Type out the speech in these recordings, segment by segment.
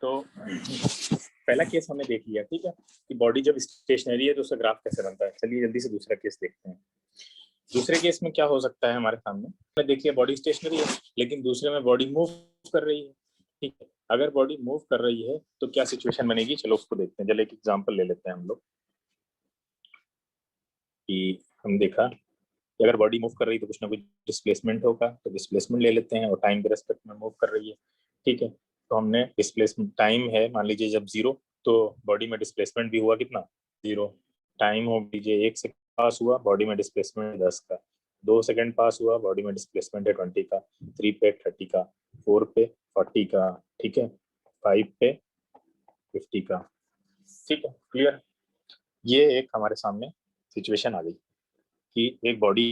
तो पहला केस हमने देख लिया, ठीक है, कि बॉडी जब स्टेशनरी है तो उसका ग्राफ कैसे बनता है। चलिए जल्दी से दूसरा केस देखते हैं। दूसरे केस में क्या हो सकता है हमारे सामने, देखिए बॉडी स्टेशनरी है लेकिन दूसरे में बॉडी मूव कर रही है, ठीक है। अगर बॉडी मूव कर रही है तो क्या सिचुएशन बनेगी, चलो उसको देखते हैं। चलो एक एग्जांपल ले लेते हैं हम लोग कि हम देखा कि अगर बॉडी मूव कर रही है तो कुछ ना कुछ डिस्प्लेसमेंट होगा, तो डिस्प्लेसमेंट ले लेते हैं और टाइम के रेस्पेक्ट में मूव कर रही है, ठीक है। तो हमने डिस्प्लेसमेंट टाइम है मान लीजिए जब 0, तो बॉडी में डिस्प्लेसमेंट भी हुआ कितना 0। टाइम हो लीजिए 1 सेकंड पास हुआ, बॉडी में डिस्प्लेसमेंट 10 का। 2 सेकंड पास हुआ, बॉडी में डिस्प्लेसमेंट है 20 का। 3 पे 30 का। 4 पे 40 का, ठीक है। 5 पे 50 का, ठीक है। क्लियर। ये एक हमारे सामने सिचुएशन आ गई कि एक बॉडी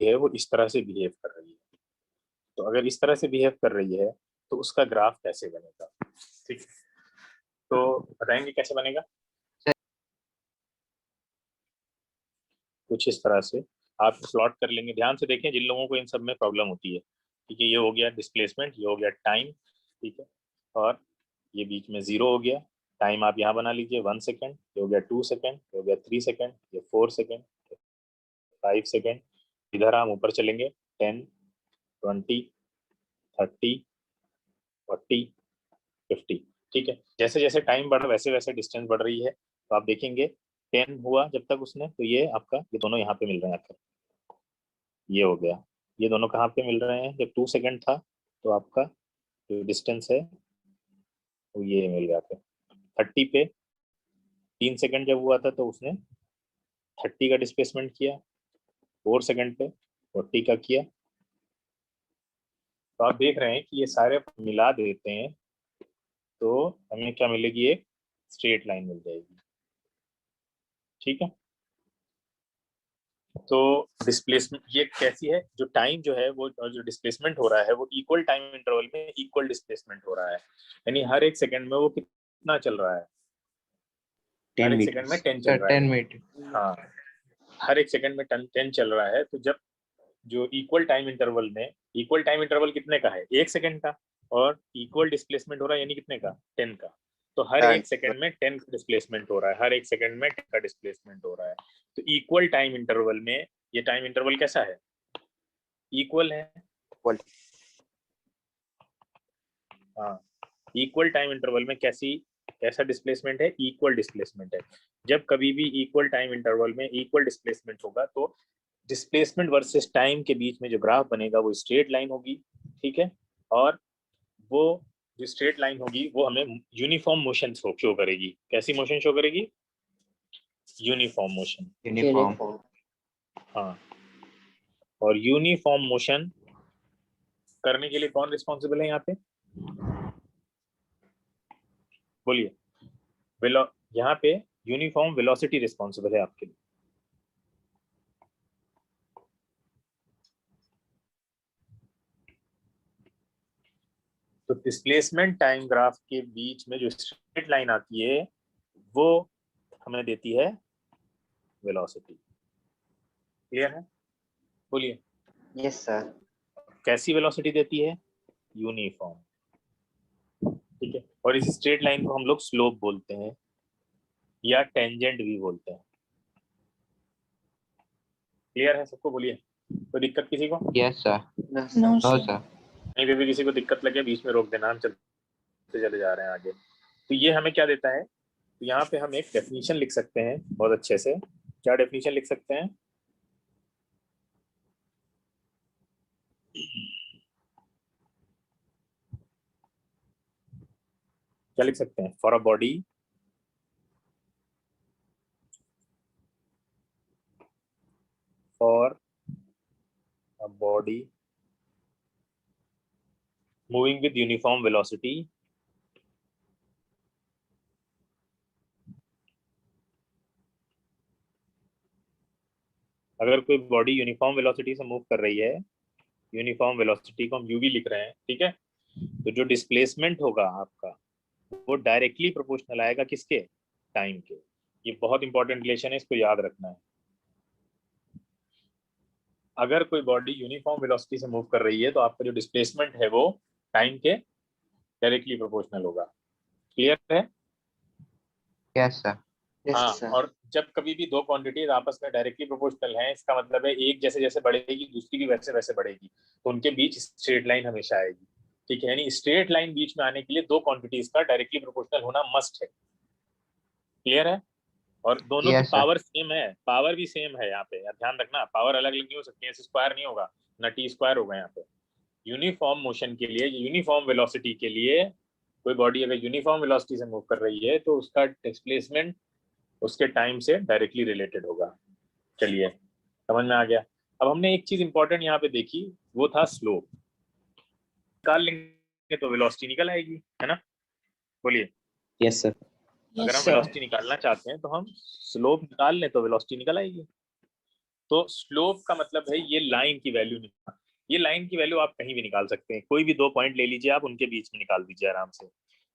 है वो इस तरह से बिहेव कर रही है। तो अगर इस तरह से बिहेव कर रही है तो उसका ग्राफ कैसे बनेगा, ठीक। तो बताएंगे कैसे बनेगा। कुछ इस तरह से आप प्लॉट कर लेंगे। ध्यान से देखें जिन लोगों को इन सब में प्रॉब्लम होती है, ठीक है। ये हो गया डिस्प्लेसमेंट, ये हो गया टाइम, ठीक है। और ये बीच में 0 हो गया। टाइम आप यहाँ बना लीजिए 1 सेकेंड, ये हो गया 2 सेकेंड, ये हो गया 3 सेकेंड, ये 4 सेकेंड, 5 सेकेंड। इधर हम ऊपर चलेंगे 10, 20, 30, 40, 50, ठीक है। जैसे जैसे टाइम बढ़ वैसे वैसे डिस्टेंस बढ़ रही है। तो आप देखेंगे 10 हुआ जब तक उसने, तो ये आपका ये दोनों यहाँ पे मिल रहे हैं आपका, ये हो गया। ये दोनों कहाँ पे मिल रहे हैं, जब 2 सेकेंड था तो आपका जो डिस्टेंस है वो ये मिल गया आपका। 30 पे 3 सेकेंड जब हुआ था तो उसने 30 का डिस्प्लेसमेंट किया। 4 सेकेंड पे 40 का किया। तो आप देख रहे हैं कि ये सारे मिला देते हैं तो हमें क्या मिलेगी, एक स्ट्रेट लाइन मिल जाएगी, ठीक है। तो डिस्प्लेसमेंट ये कैसी है, जो टाइम जो है वो जो डिस्प्लेसमेंट हो रहा है वो इक्वल टाइम इंटरवल में इक्वल डिस्प्लेसमेंट हो रहा है। यानी हर एक सेकंड में वो कितना चल रहा है, हर एक सेकंड में 10 चल रहा है। 10 मीटर। हाँ, हर एक सेकंड में 10 चल रहा है। तो जब जो इक्वल टाइम इंटरवल में, इक्वल टाइम इंटरवल कितने का है, 1 सेकंड का, और इक्वल डिस्प्लेसमेंट हो रहा है यानी कितने का, 10 का। तो हर एक सेकंड में 10 का डिस्प्लेसमेंट हो रहा है, हर एक सेकंड में 10 का डिस्प्लेसमेंट हो रहा है। तो इक्वल टाइम इंटरवल में ये टाइम इंटरवल कैसा है, इक्वल है। हाँ, इक्वल टाइम इंटरवल में कैसा डिस्प्लेसमेंट है, इक्वल डिस्प्लेसमेंट है। जब कभी भी इक्वल टाइम इंटरवल में इक्वल डिस्प्लेसमेंट होगा तो डिस्प्लेसमेंट वर्सेस टाइम के बीच में जो ग्राफ बनेगा वो स्ट्रेट लाइन होगी, ठीक है। और वो जो स्ट्रेट लाइन होगी वो हमें यूनिफॉर्म मोशन शो करेगी। कैसी मोशन शो करेगी, यूनिफॉर्म मोशन। यूनिफॉर्म। हाँ, और यूनिफॉर्म मोशन करने के लिए कौन रिस्पॉन्सिबल है यहाँ पे, बोलिए। यहाँ पे यूनिफॉर्म वेलोसिटी रिस्पॉन्सिबल है आपके लिए। तो डिस्प्लेसमेंट टाइम ग्राफ के बीच में जो स्ट्रेट लाइन आती है वो हमें देती है वेलोसिटी। क्लियर है, बोलिए। Yes sir. कैसी वेलोसिटी देती है, यूनिफॉर्म, ठीक है। और इस स्ट्रेट लाइन को हम लोग स्लोप बोलते हैं या टेंजेंट भी बोलते हैं। क्लियर है सबको, बोलिए। कोई दिक्कत किसी को, यस सर। No sir. कहीं पे भी किसी को दिक्कत लगे बीच में रोक देना, हम चलते चले जा रहे हैं आगे। तो ये हमें क्या देता है, तो यहाँ पे हम एक डेफिनेशन लिख सकते हैं बहुत अच्छे से। क्या डेफिनेशन लिख सकते हैं, क्या लिख सकते हैं, for a body moving with uniform velocity अगर कोई बॉडी यूनिफॉर्म वेलोसिटी से मूव कर रही है, यूनिफॉर्म वेलोसिटी को हम यूवी लिख रहे हैं, ठीक है। तो जो डिस्प्लेसमेंट होगा आपका वो डायरेक्टली प्रोपोर्शनल आएगा किसके, टाइम के। ये बहुत इंपॉर्टेंट रिलेशन है, इसको याद रखना है। अगर कोई बॉडी यूनिफॉर्म वेलोसिटी से मूव कर रही है तो आपका जो डिस्प्लेसमेंट है वो टाइम के डायरेक्टली प्रोपोर्शनल होगा। क्लियर है? Yes sir. यस हाँ, सर। और जब कभी भी दो क्वांटिटीज आपस में डायरेक्टली प्रोपोर्शनल हैं, इसका मतलब है एक जैसे जैसे बढ़ेगी दूसरी भी वैसे वैसे बढ़ेगी, तो उनके बीच स्ट्रेट लाइन हमेशा आएगी। ठीक है, यानी स्ट्रेट लाइन बीच में आने के लिए दो क्वांटिटीज का डायरेक्टली प्रोपोर्शनल होना मस्ट है। क्लियर है? और दोनों की यस सर। पावर सेम है, पावर भी सेम है यहाँ पे, ध्यान रखना, पावर अलग अलग नहीं हो सकती है, स्क्वायर नहीं होगा ना टी स्क्वायर होगा यहाँ पे। यूनिफॉर्म मोशन के लिए, यूनिफॉर्म वेलोसिटी के लिए, कोई बॉडी अगर यूनिफॉर्म वेलोसिटी से मूव कर रही है तो उसका डिस्प्लेसमेंट उसके टाइम से डायरेक्टली रिलेटेड होगा। चलिए, समझ में आ गया। अब हमने एक चीज इंपॉर्टेंट यहाँ पे देखी, वो था स्लोप। निकाल लेंगे तो वेलोसिटी निकल आएगी, है ना? बोलिए। Yes sir. अगर हम वेलोसिटी निकालना चाहते हैं तो हम स्लोप निकाल लें तो वेलोसिटी निकल आएगी। तो स्लोप का मतलब है ये लाइन की वैल्यू निकाल, ये लाइन की वैल्यू आप कहीं भी निकाल सकते हैं, कोई भी दो पॉइंट ले लीजिए आप, उनके बीच में निकाल दीजिए आराम से।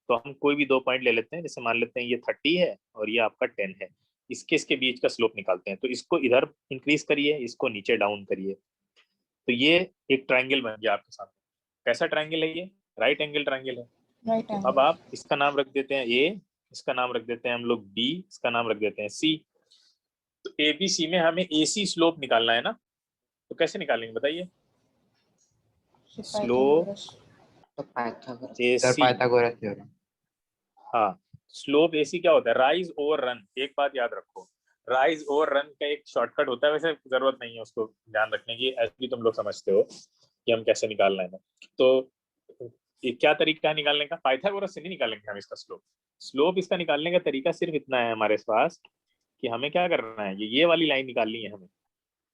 तो हम कोई भी दो पॉइंट ले लेते हैं, जैसे मान लेते हैं ये 30 है और ये आपका 10 है, इसके बीच का स्लोप निकालते हैं। तो इसको इधर इंक्रीज करिए, इसको नीचे डाउन करिए, तो ये एक ट्राइंगल बन गया आपके सामने। कैसा ट्राइंगल है ये? राइट एंगल ट्राइंगल है। तो अब आप इसका नाम रख देते हैं ए, इसका नाम रख देते हैं हम लोग बी, इसका नाम रख देते हैं सी। तो एबीसी में हमें एसी स्लोप निकालना है ना, तो कैसे निकालेंगे बताइए? स्लोप तो पाइथागोरस एसी, पाइथागोरस थ्योरम। हाँ, स्लोप एसी क्या होता है? Rise over run. एक बात याद रखो, राइज ओवर रन का एक शॉर्टकट होता है, वैसे जरूरत नहीं है उसको ध्यान रखने की, ऐसे भी तुम लोग समझते हो कि हम कैसे निकालना है ना। तो ये क्या तरीका है निकालने का? पाइथागोरस से नहीं निकालेंगे हम इसका स्लोप। स्लोप इसका निकालने का तरीका सिर्फ इतना है हमारे पास कि हमें क्या करना है, ये वाली लाइन निकालनी है हमें।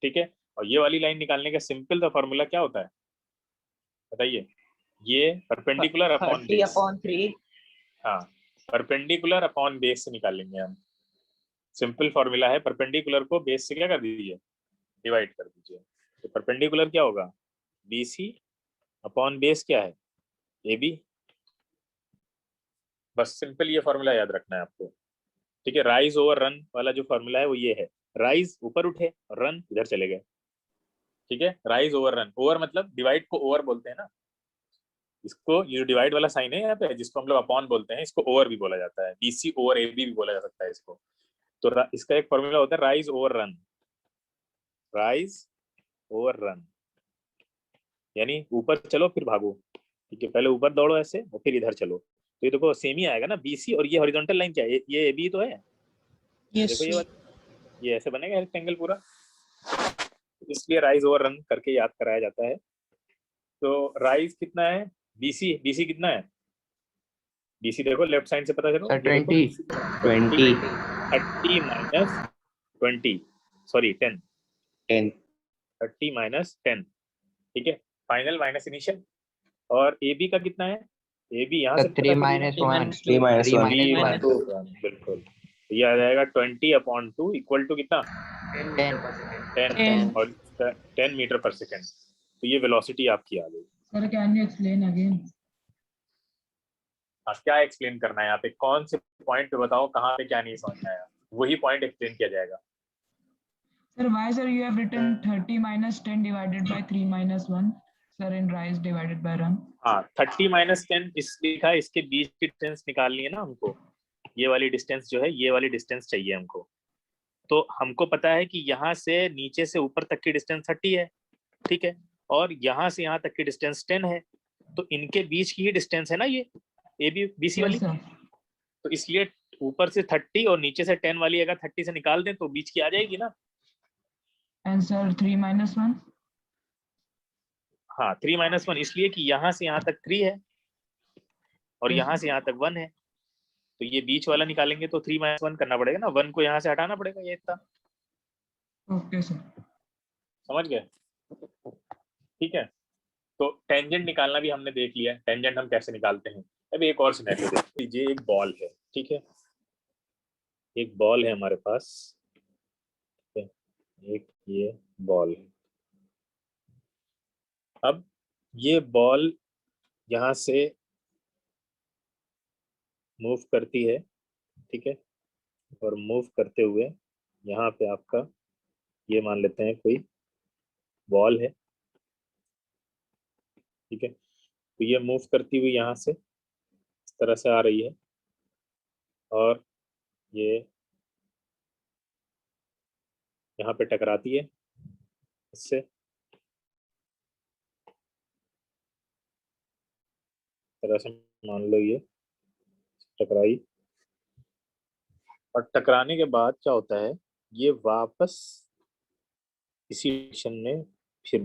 ठीक है, और ये वाली लाइन निकालने का सिंपल सा फॉर्मूला क्या होता है बताइए? ये परपेंडिकुलर अपॉन बेस। 30/3। हाँ, परपेंडिकुलर अपॉन बेस से निकालेंगे हम। सिंपल फॉर्मूला है, परपेंडिकुलर को बेस से क्या कर दीजिए, डिवाइड कर दीजिए। तो परपेंडिकुलर क्या होगा? बीसी अपॉन बेस क्या है? AB। बस सिंपल ये फॉर्मूला याद रखना है आपको। ठीक है, राइज ओवर रन वाला जो फॉर्मूला है वो ये है, राइज ऊपर उठे और रन इधर चले गए। ठीक है, राइज ओवर रन, ओवर मतलब डिवाइड को ओवर बोलते हैं ना, इसको ये डिवाइड वाला साइन है यहाँ पे जिसको हम लोग अपॉन बोलते हैं, इसको ओवर भी बोला जाता है, BC ओवर AB भी बोला जा सकता है इसको। तो इसका एक फॉर्मूला होता है rise over run, rise over run यानी ऊपर चलो फिर भागो। ठीक है, पहले ऊपर दौड़ो ऐसे और फिर इधर चलो, तो ये देखो सेम ही आएगा ना, BC और ये हॉरिजॉन्टल लाइन क्या है? ये AB तो है। देखो ये ऐसे बनेगा रेक्टेंगल पूरा, इसलिए राइज ओवर रन करके याद कराया जाता है। तो राइज कितना है? BC कितना है? BC देखो लेफ्ट साइड से पता चलो, सर ये देखो 20। 20। 30 माइनस 20, सॉरी 10, 10। 30 माइनस 10। ठीक है, फाइनल माइनस इनिशियल। और AB का कितना है? AB यहाँ से 3 पता माइनस 1। 3 -1। 3 माइनस 1, बिल्कुल। तो ये आ जाएगा 20/2 इक्वल टू कितना? 10 और 10 मीटर पर सेकेंड। तो ये वेलोसिटी आपकी आ गई। Sir, can you explain again? हाँ, क्या एक्सप्लेन करना है यहाँ पे? कौन से पॉइंट पे बताओ, कहाँ पे क्या नहीं समझ में आया, वही पॉइंट एक्सप्लेन किया जाएगा। Sir, why sir you have written 30 minus 10 divided by 3 minus 1? Sir, in rise divided by run. हाँ, 30 माइनस 10 इस लिखा है, इसके बीच की डिस्टेंस निकालनी है ना हमको, ये वाली डिस्टेंस जो है, ये वाली डिस्टेंस चाहिए हमको। तो हमको पता है कि यहाँ से नीचे से ऊपर तक की डिस्टेंस 30 है, ठीक है, और यहाँ से यहाँ तक की डिस्टेंस 10 है, तो इनके बीच की ही डिस्टेंस है ना ये AB BC वाली। Yes sir. तो इसलिए ऊपर से 30 और नीचे से 10 वाली अगर 30 से निकाल दें तो बीच की आ जाएगी ना। And sir, 3 minus 1? हाँ, 3 माइनस 1 इसलिए कि यहाँ से यहाँ तक 3 है और Yes, यहाँ sir. से यहाँ तक 1 है, तो ये बीच वाला निकालेंगे तो 3 माइनस 1 करना पड़ेगा ना, 1 को यहाँ से हटाना पड़ेगा, ये इतना। Okay sir. समझ गए? ठीक है, तो टेंजेंट निकालना भी हमने देख लिया, टेंजेंट हम कैसे निकालते हैं। अब एक और सिनेरियो देख लीजिए, एक बॉल है, ठीक है, एक बॉल है हमारे पास, एक ये बॉल है। अब ये बॉल यहाँ से मूव करती है, ठीक है, और मूव करते हुए यहाँ पे आपका ये मान लेते हैं कोई बॉल है, ठीक है, तो ये मूव करती हुई यहाँ से तरह से आ रही है और ये यहाँ पे टकराती है इससे, तरह से मान लो ये टकराई, और टकराने के बाद क्या होता है, ये वापस इसी डायरेक्शन में फिर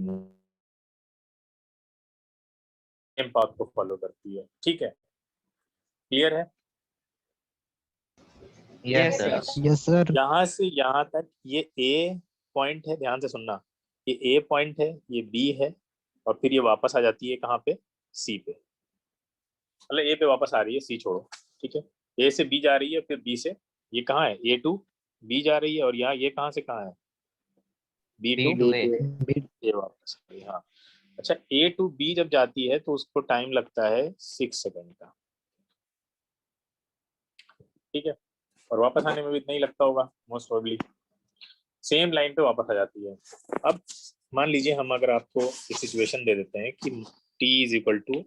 सेम पाथ को फॉलो करती है। ठीक है, क्लियर है? Yes, sir. Yes sir. यहाँ से यहाँ तक ये ए पॉइंट है, ध्यान से सुनना, ये ए पॉइंट है, ये बी है, और फिर ये वापस आ जाती है कहाँ पे, सी पे। मतलब ए पे वापस आ रही है, सी छोड़ो, ठीक है। ए से बी जा रही है, फिर बी से ये कहाँ है, ए टू बी जा रही है, और यहाँ ये कहाँ से कहाँ है, B B to to A. A वापस आ रही है। हाँ, अच्छा, ए टू बी जब जाती है तो उसको टाइम लगता है 6 सेकंड का, ठीक है, और वापस आने में भी इतना ही लगता होगा मोस्ट प्रोबेबली। सेम लाइन पे वापस आ जाती है। अब मान लीजिए हम अगर आपको एक सिचुएशन दे देते हैं कि t इज इक्वल टू,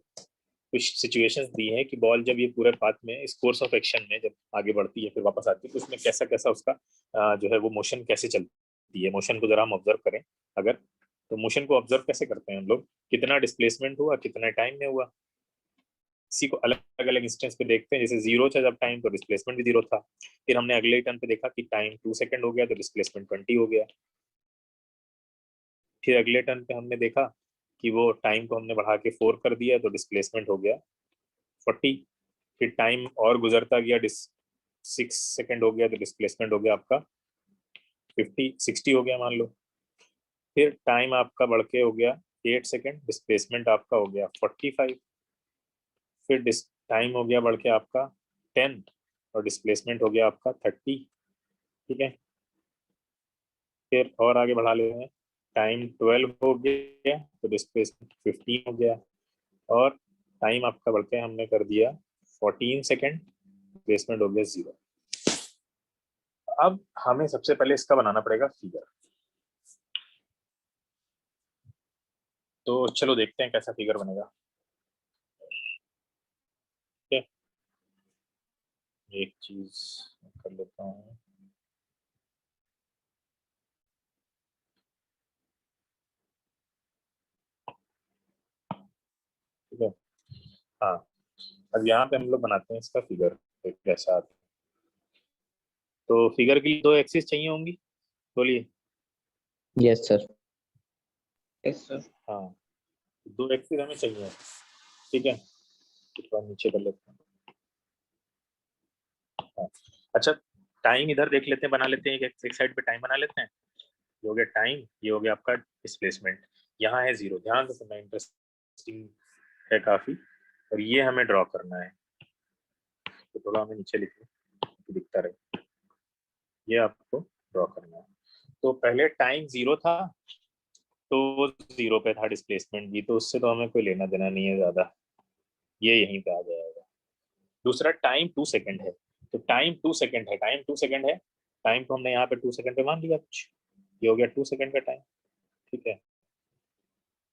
कुछ सिचुएशंस दी है कि बॉल जब ये पूरे पाथ में इस कोर्स ऑफ एक्शन में जब आगे बढ़ती है फिर वापस आती है, तो उसमें कैसा कैसा उसका जो है वो मोशन कैसे चलती है। मोशन को जरा हम ऑब्जर्व करें अगर, तो मोशन को ऑब्जर्व कैसे करते हैं हम लोग, कितना डिस्प्लेसमेंट हुआ, कितना टाइम में हुआ, इसी को अलग अलग इंस्टेंस पे देखते हैं। जैसे 0 था जब टाइम, तो डिस्प्लेसमेंट भी 0 था। फिर हमने अगले टर्न पे देखा कि टाइम 2 सेकंड हो गया तो डिस्प्लेसमेंट 20 हो गया। फिर अगले टर्न पे हमने देखा कि वो टाइम को हमने बढ़ा के 4 कर दिया तो डिस्प्लेसमेंट हो गया 40। फिर टाइम और गुजरता गया, 6 सेकंड हो गया तो डिस्प्लेसमेंट हो गया आपका 60 हो गया मान लो। फिर टाइम आपका बढ़ के हो गया 8 सेकंड, डिस्प्लेसमेंट आपका हो गया 45। फिर टाइम हो गया बढ़ के आपका 10 और डिस्प्लेसमेंट हो गया आपका 30, ठीक है। फिर और आगे बढ़ा लेते हैं, टाइम 12 हो गया तो डिस्प्लेसमेंट 15 हो गया, और टाइम आपका बढ़ के हमने कर दिया 14 सेकंड, डिस्प्लेसमेंट हो गया 0। अब हमें सबसे पहले इसका बनाना पड़ेगा फिगर। तो चलो देखते हैं कैसा फिगर बनेगा। एक चीज कर लेता हूँ, ठीक है। हाँ, अब यहाँ पे हम लोग बनाते हैं इसका फिगर कैसा आता है। तो फिगर के लिए 2 एक्सिस चाहिए होंगी, बोलिए। Yes sir. Yes, sir. हाँ, 2 एक्सिस हमें चाहिए, ठीक है। तो नीचे कर लेते हैं। हाँ, अच्छा, टाइम इधर देख लेते हैं, बना लेते हैं, एक साइड पे टाइम बना लेते हैं। ये हो गया टाइम, ये हो गया आपका डिस्प्लेसमेंट, यहाँ है 0, ध्यान से सुनना, इंटरेस्टिंग है काफी। और ये हमें ड्रॉ करना है, तो थोड़ा हमें नीचे लिख लो दिखता रहे, ये आपको ड्रॉ करना है। तो पहले टाइम 0 था तो 0 पे था डिस्प्लेसमेंट भी, तो उससे तो हमें कोई लेना देना नहीं है ज्यादा, ये यहीं पे आ जाएगा। दूसरा टाइम 2 सेकंड है, तो टाइम 2 सेकंड है, टाइम 2 सेकंड है, टाइम को हमने यहाँ पे 2 सेकंड पे मान लिया कुछ, ये हो गया 2 सेकंड का टाइम, ठीक है।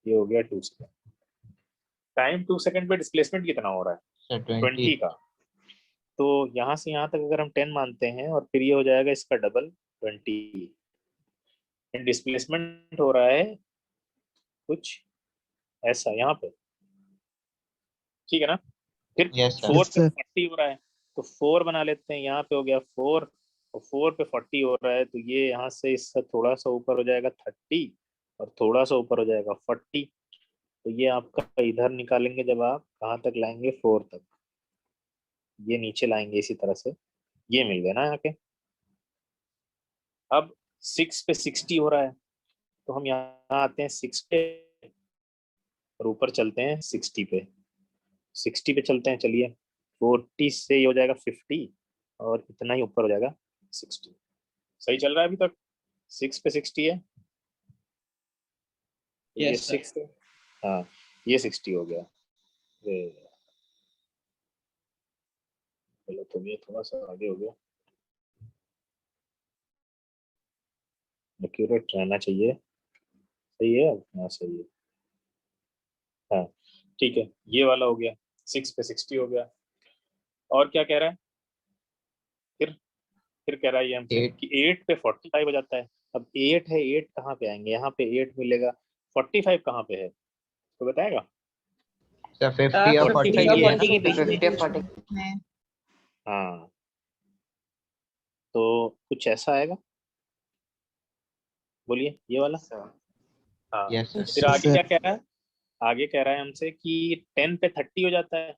ये हो गया 2 सेकंड, टाइम 2 सेकंड पे डिस्प्लेसमेंट कितना हो रहा है, Sir, 20 का। तो यहाँ से यहाँ तक अगर हम 10 मानते हैं और फिर ये हो जाएगा इसका डबल 20, डिस्प्लेसमेंट हो रहा है कुछ ऐसा यहाँ पे, ठीक है ना। फिर Yes, sir. 4 पे sir. 40 हो रहा है, तो 4 बना लेते हैं, यहाँ पे हो गया 4 और 4 पे 40 हो रहा है, तो ये यहाँ से इससे थोड़ा सा ऊपर हो जाएगा 30 और थोड़ा सा ऊपर हो जाएगा 40। तो ये आपका इधर निकालेंगे, जब आप कहाँ तक लाएंगे 4 तक, ये नीचे लाएंगे इसी तरह से, ये मिल गया ना यहाँ के। अब 6 पे 60 हो रहा है, तो हम यहाँ आते हैं 6 पे और ऊपर चलते हैं 60 पे, 60 पे चलते हैं, चलिए 40 से ये हो जाएगा 50 और इतना ही ऊपर हो जाएगा 60। सही चल रहा है अभी तक, 6 पे 60 है, ये Yes, sir. 6 है, हाँ ये 60 हो गया। चलो तो ये थोड़ा सा आगे हो गया, एक्यूरेट रहना चाहिए, सही है, हाँ सही है, हाँ ठीक है। ये वाला हो गया, 6 पे 60 हो गया। और क्या कह रहा है, फिर कह रहा है ये हमसे 8 कि 8 पे 45 हो जाता है। अब 8 है, 8 कहाँ पे आएंगे, यहाँ पे 8 मिलेगा, 45 कहाँ पे है तो बताएगा। सर 50 और 40 50 और ये है 40 के ना? बीच में 50 और 40 में। हाँ, तो कुछ ऐसा आएगा, बोलिए ये वाला। हाँ, यस फिर सर। आगे क्या कह रहा है, आगे कह रहा है हमसे कि 10 पे 30 हो जाता है,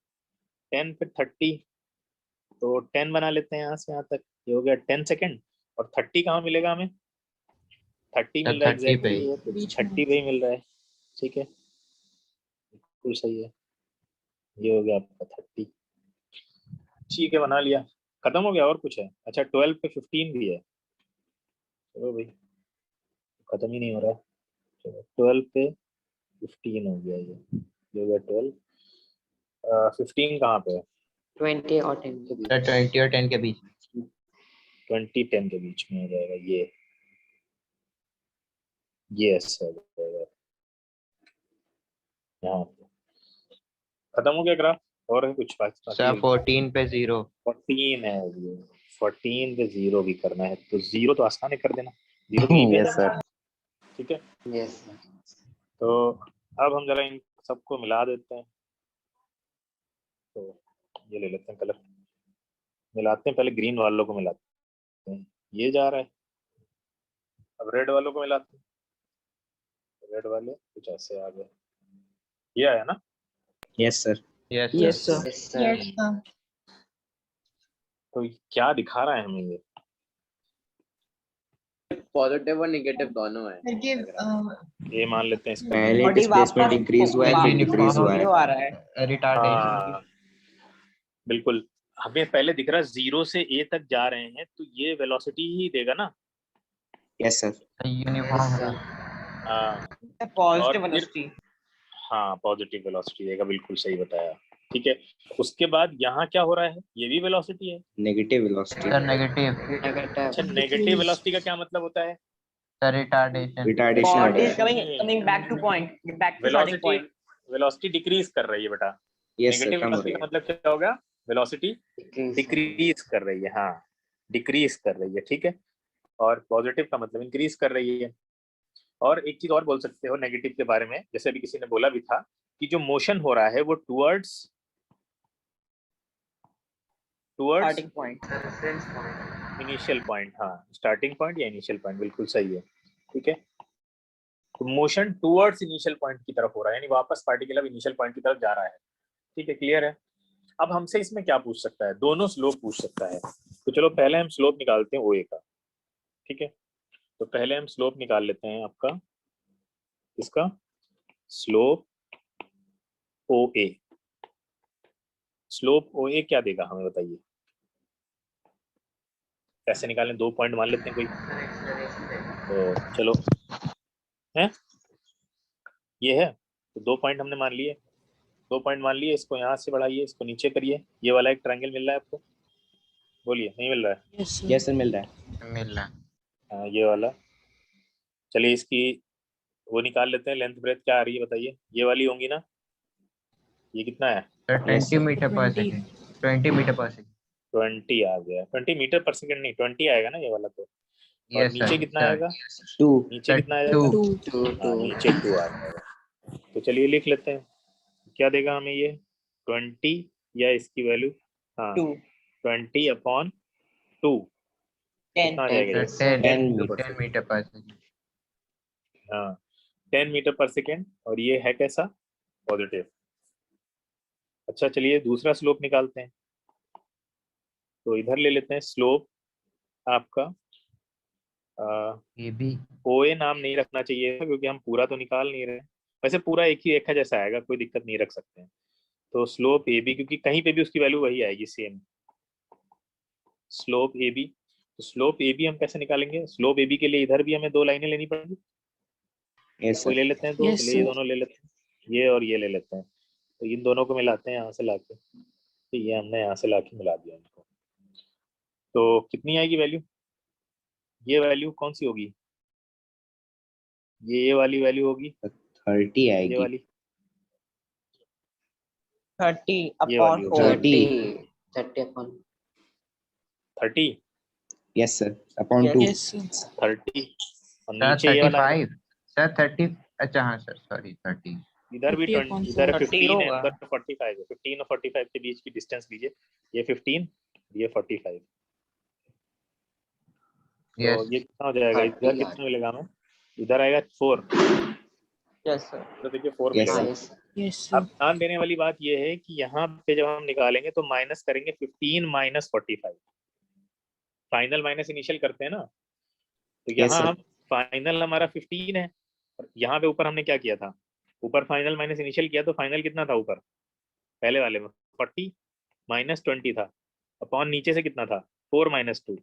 10 पे 30, तो 10 बना लेते हैं यहाँ से यहाँ तक, ये हो गया 10 सेकेंड। और 30 कहाँ मिलेगा हमें, 30 मिल रहा है 30 पे एग्जैक्टली, तो बीच में। 30 पे ही मिल रहा है, ठीक है, बिल्कुल सही है, ये हो गया आपका 30। ठीक है, बना लिया, खत्म हो गया, और कुछ है, अच्छा 12 पे 15 भी है, चलो भाई खत्म ही नहीं हो रहा, चलो 12 पे 15 हो गया, ये हो गया 12। 15 कहाँ पे है, 20 और 10 के बीच। सर 20 और 10 के बीच में। 20 10 के बीच में हो जाएगा ये ऐसा हो जाएगा, यहाँ पे खत्म हो गया ग्राफ, और है कुछ बात सर 14 पे 0। 14 है, ये 14 पे 0 भी करना है, तो 0 तो आसान है, कर देना 0 तो यहीं पे यस है, सर। ठीक है। यस तो अब हम जरा इन सबको मिला देते हैं, तो ये ले लेते हैं कलर, मिलाते हैं, पहले ग्रीन वालों को मिलाते हैं, ये जा रहा है, अब रेड वालों को मिलाते हैं, रेड वाले कुछ ऐसे आ गए, ये आया ना, yes sir. Yes yes sir. Sir. Yes sir. तो क्या दिखा रहा है हमें ये, पॉजिटिव और नेगेटिव दोनों है। देखिए ये मान लेते हैं इसका पहले बॉडी डिस्प्लेसमेंट वापस इंक्रीज हुआ है, फिर डिक्रीज हुआ जीरो है। आ रहा है। रिटार्डेशन। हाँ बिल्कुल, हमें पहले दिख रहा है 0 से ए तक जा रहे हैं, तो ये वेलोसिटी ही देगा ना, यस सर। यूनिफॉर्म हाँ, और पॉजिटिव फिर वेलोसिटी। हाँ पॉजिटिव वेलोसिटी देगा, बिल्कुल सही बताया, ठीक है। उसके बाद यहाँ क्या हो रहा है, ये भी वेलोसिटी है, नेगेटिव वेलोसिटी। Sir negative. अच्छा नेगेटिव वेलोसिटी का क्या मतलब होता है, sir retardation. Retardation body is होता है। Coming back to point, back to starting velocity point. Velocity decrease कर रही है बेटा, यस सर, नेगेटिव कम हो वेलोसिटी रही का है। मतलब क्या होगा, वेलोसिटी डिक्रीज कर रही है, हाँ डिक्रीज कर रही है, ठीक है। और पॉजिटिव का मतलब इंक्रीज कर रही है। और एक चीज और बोल सकते हो नेगेटिव के बारे में, जैसे अभी किसी ने बोला भी था कि जो मोशन हो रहा है वो towards starting point. Initial point, हाँ स्टार्टिंग पॉइंट या इनिशियल पॉइंट, बिल्कुल सही है, ठीक है। तो मोशन टुवर्ड्स इनिशियल पॉइंट की तरफ हो रहा है, यानी वापस पार्टिकल अब इनिशियल पॉइंट की तरफ जा रहा है, ठीक है, क्लियर है। अब हमसे इसमें क्या पूछ सकता है, दोनों स्लोप पूछ सकता है, तो चलो पहले हम स्लोप निकालते हैं OA का, ठीक है। तो पहले हम स्लोप निकाल लेते हैं आपका, इसका स्लोप OA, स्लोप OA क्या देगा हमें बताइए, कैसे निकालें, 2 पॉइंट मान लेते हैं कोई, तो चलो है ये है, तो 2 पॉइंट हमने मान लिए, 2 पॉइंट मान लिए, इसको यहाँ से बढ़ाइए, इसको नीचे करिए, ये वाला एक ट्रायंगल मिल रहा है आपको, बोलिए नहीं मिल रहा है, यस सर, मिल रहा है। मिल रहा। हाँ ये वाला, चलिए इसकी वो निकाल लेते हैं, लेंथ ब्रेथ क्या आ रही है बताइए, ये वाली होंगी ना, ये कितना है, सर 20 मीटर पर सेकंड। 20 मीटर पर सेकंड। 20 आ गया, 20 मीटर पर सेकंड नहीं 20 आएगा ना ये वाला, तो और यस नीचे सर। कितना आएगा, 2। नीचे कितना आ टू। जाएगा, हाँ नीचे 2 आ जाएगा, तो चलिए लिख लेते हैं, क्या देगा हमें ये 20, या इसकी वैल्यू, हाँ 20/2 कितना आ जाएगा ये, 10 मीटर पर सेकंड। हाँ 10 मीटर पर सेकेंड, और ये है कैसा, पॉजिटिव। अच्छा चलिए दूसरा स्लोप निकालते हैं, तो इधर ले लेते हैं स्लोप आपका, ये भी OA नाम नहीं रखना चाहिए था, क्योंकि हम पूरा तो निकाल नहीं रहे हैं, वैसे पूरा एक ही रेखा जैसा आएगा, कोई दिक्कत नहीं, रख सकते हैं। तो स्लोप AB, क्योंकि कहीं पे भी उसकी वैल्यू वही आएगी सेम, स्लोप AB, तो स्लोप AB हम कैसे निकालेंगे, स्लोप AB के लिए इधर भी हमें 2 लाइनें लेनी पड़ेगी, यस कोई सर। ले लेते हैं, दो चलिए ये दोनों ले लेते हैं, ये और ये ले लेते हैं, तो इन दोनों को मिलाते हैं यहाँ से लाके, तो ये हमने यहाँ से लाके मिला दिया इनको, तो कितनी आएगी वैल्यू, ये वैल्यू कौन सी होगी, ये वाली वैल्यू होगी, 30 ये आएगी। वाली, 30 ये वाली अपॉन होगी 30। 30 Yes, sir. Upon 2. Yes, sir. 30 और सर नीचे ये वाला है, 35 सर 30 अच्छा हाँ सर सॉरी 30 इधर भी 30 20, इधर 30 15 है, होगा। उधर 45 है। 15 और 45 के बीच की डिस्टेंस लीजिए, ये 15, ये 45। यस तो ये कितना हो जाएगा, इधर कितना मिलेगा हमें, इधर आएगा 4, यस सर तो देखिए 4 Yes, मिलेगा। sir. Yes, sir. अब ध्यान देने वाली बात ये है कि यहाँ पे जब हम निकालेंगे तो माइनस करेंगे 15 माइनस 45, फाइनल माइनस इनिशियल करते हैं ना, तो Yes, यहाँ sir. हम फाइनल हमारा 15 है और यहाँ पे ऊपर हमने क्या किया था, ऊपर फाइनल माइनस इनिशियल किया, तो फाइनल कितना था ऊपर पहले वाले में 40 माइनस 20 था, अपॉन नीचे से कितना था 4 माइनस 2।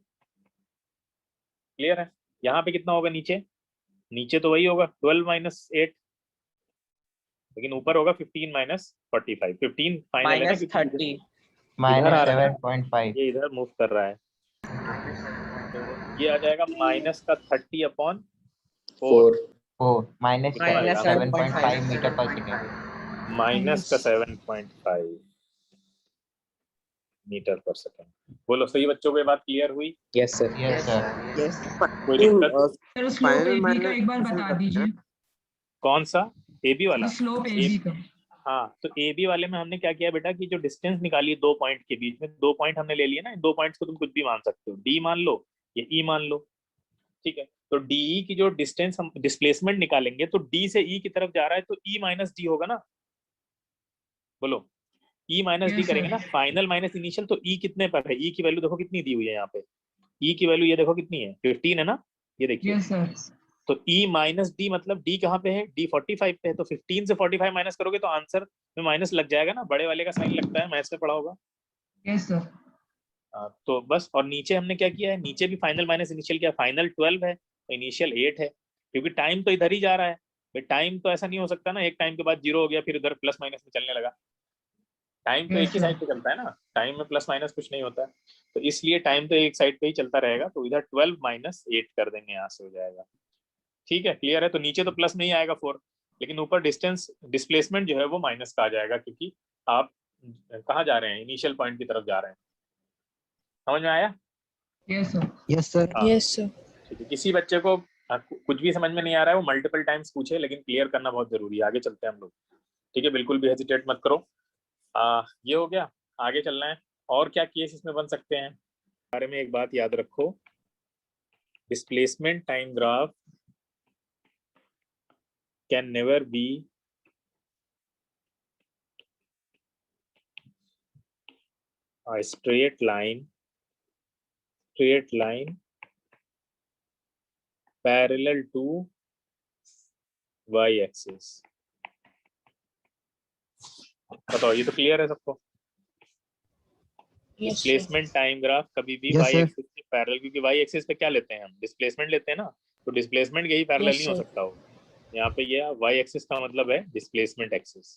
क्लियर है? यहाँ पे कितना होगा नीचे, नीचे तो वही होगा 12 माइनस 8, लेकिन ऊपर होगा 15 माइनस 45। 15 फाइनल है ना, क्योंकि इधर आ रहा है, 7.5 ये इधर मूव कर रहा है, तो ये आ जाएगा माइनस का 30 अपॉन 4, 4 माइनस कितना आएगा? 7.5 मीटर पर सेकेंड माइनस का 7.5 मीटर पर सेकंड। बोलो सही बच्चों को, ये बात क्लियर हुई? Yes, sir. Yes sir Yes. कोई दिक्कत? सर स्लोप AB का एक बार बता दीजिए, कौन सा AB वाला? स्लोप AB का। हाँ, तो AB वाले में हमने क्या किया बेटा कि जो डिस्टेंस निकाली दो पॉइंट के बीच में, 2 पॉइंट हमने ले लिए ना, इन 2 पॉइंट्स को तुम कुछ भी मान सकते हो, D मान लो या E मान लो, ठीक है। तो DE की जो डिस्टेंस हम डिस्प्लेसमेंट निकालेंगे तो D से E की तरफ जा रहा है, तो E माइनस D होगा ना, बोलो E माइनस D करेंगे ना, फाइनल माइनस इनिशियल, तो E कितने पर है, E की वैल्यू देखो कितनी दी हुई है यहाँ पे, E की वैल्यू ये देखो कितनी है, 15 है ना, ये देखिए। Yes sir. तो E माइनस D मतलब D कहाँ पे है, D 45 पे है, तो 15 से 45 माइनस करोगे तो आंसर में माइनस लग जाएगा ना, बड़े वाले का साइन लगता है, मैथ्स में पढ़ा होगा। Yes sir. तो बस, और नीचे हमने क्या किया है, नीचे भी फाइनल माइनस इनिशियल किया, फाइनल 12 है इनिशियल 8 है, क्योंकि टाइम तो इधर ही जा रहा है, टाइम तो ऐसा नहीं हो सकता ना एक टाइम के बाद 0 हो गया फिर उधर प्लस माइनस में चलने लगा, टाइम तो एक ही साइड पे चलता है ना, टाइम में प्लस माइनस कुछ नहीं होता है, तो इसलिए टाइम तो एक साइड पे ही चलता रहेगा, तो इधर 12 माइनस 8 कर देंगे, यहाँ से हो जाएगा। ठीक है, क्लियर है? तो नीचे तो प्लस में ही आएगा 4, लेकिन ऊपर डिस्टेंस डिस्प्लेसमेंट जो है वो माइनस का आ जाएगा, क्योंकि आप कहाँ जा रहे हैं, इनिशियल पॉइंट की तरफ जा रहे हैं। समझ में आया? Yes sir. Yes, sir. Yes, sir. ठीक है, किसी बच्चे को कुछ भी समझ में नहीं आ रहा है वो मल्टीपल टाइम्स पूछे, लेकिन क्लियर करना बहुत जरूरी है। आगे चलते हैं हम लोग, ठीक है, बिल्कुल भी हेजिटेट मत करो। ये हो गया, आगे चलना है। और क्या केस इसमें बन सकते हैं, बारे में एक बात याद रखो, displacement time graph can never B a straight line parallel to y axis। बताओ, ये तो क्लियर है सबको? Yes, sir. Displacement time graph कभी भी Yes, y sir. एक्सिस के पैरेलल, क्योंकि y एक्सिस पे क्या लेते हैं हम, डिस्प्लेसमेंट लेते हैं ना, तो डिस्प्लेसमेंट यही पैरेलल Yes, नहीं हो sir. सकता हो। यहाँ पे ये y एक्सिस का मतलब है डिस्प्लेसमेंट एक्सिस,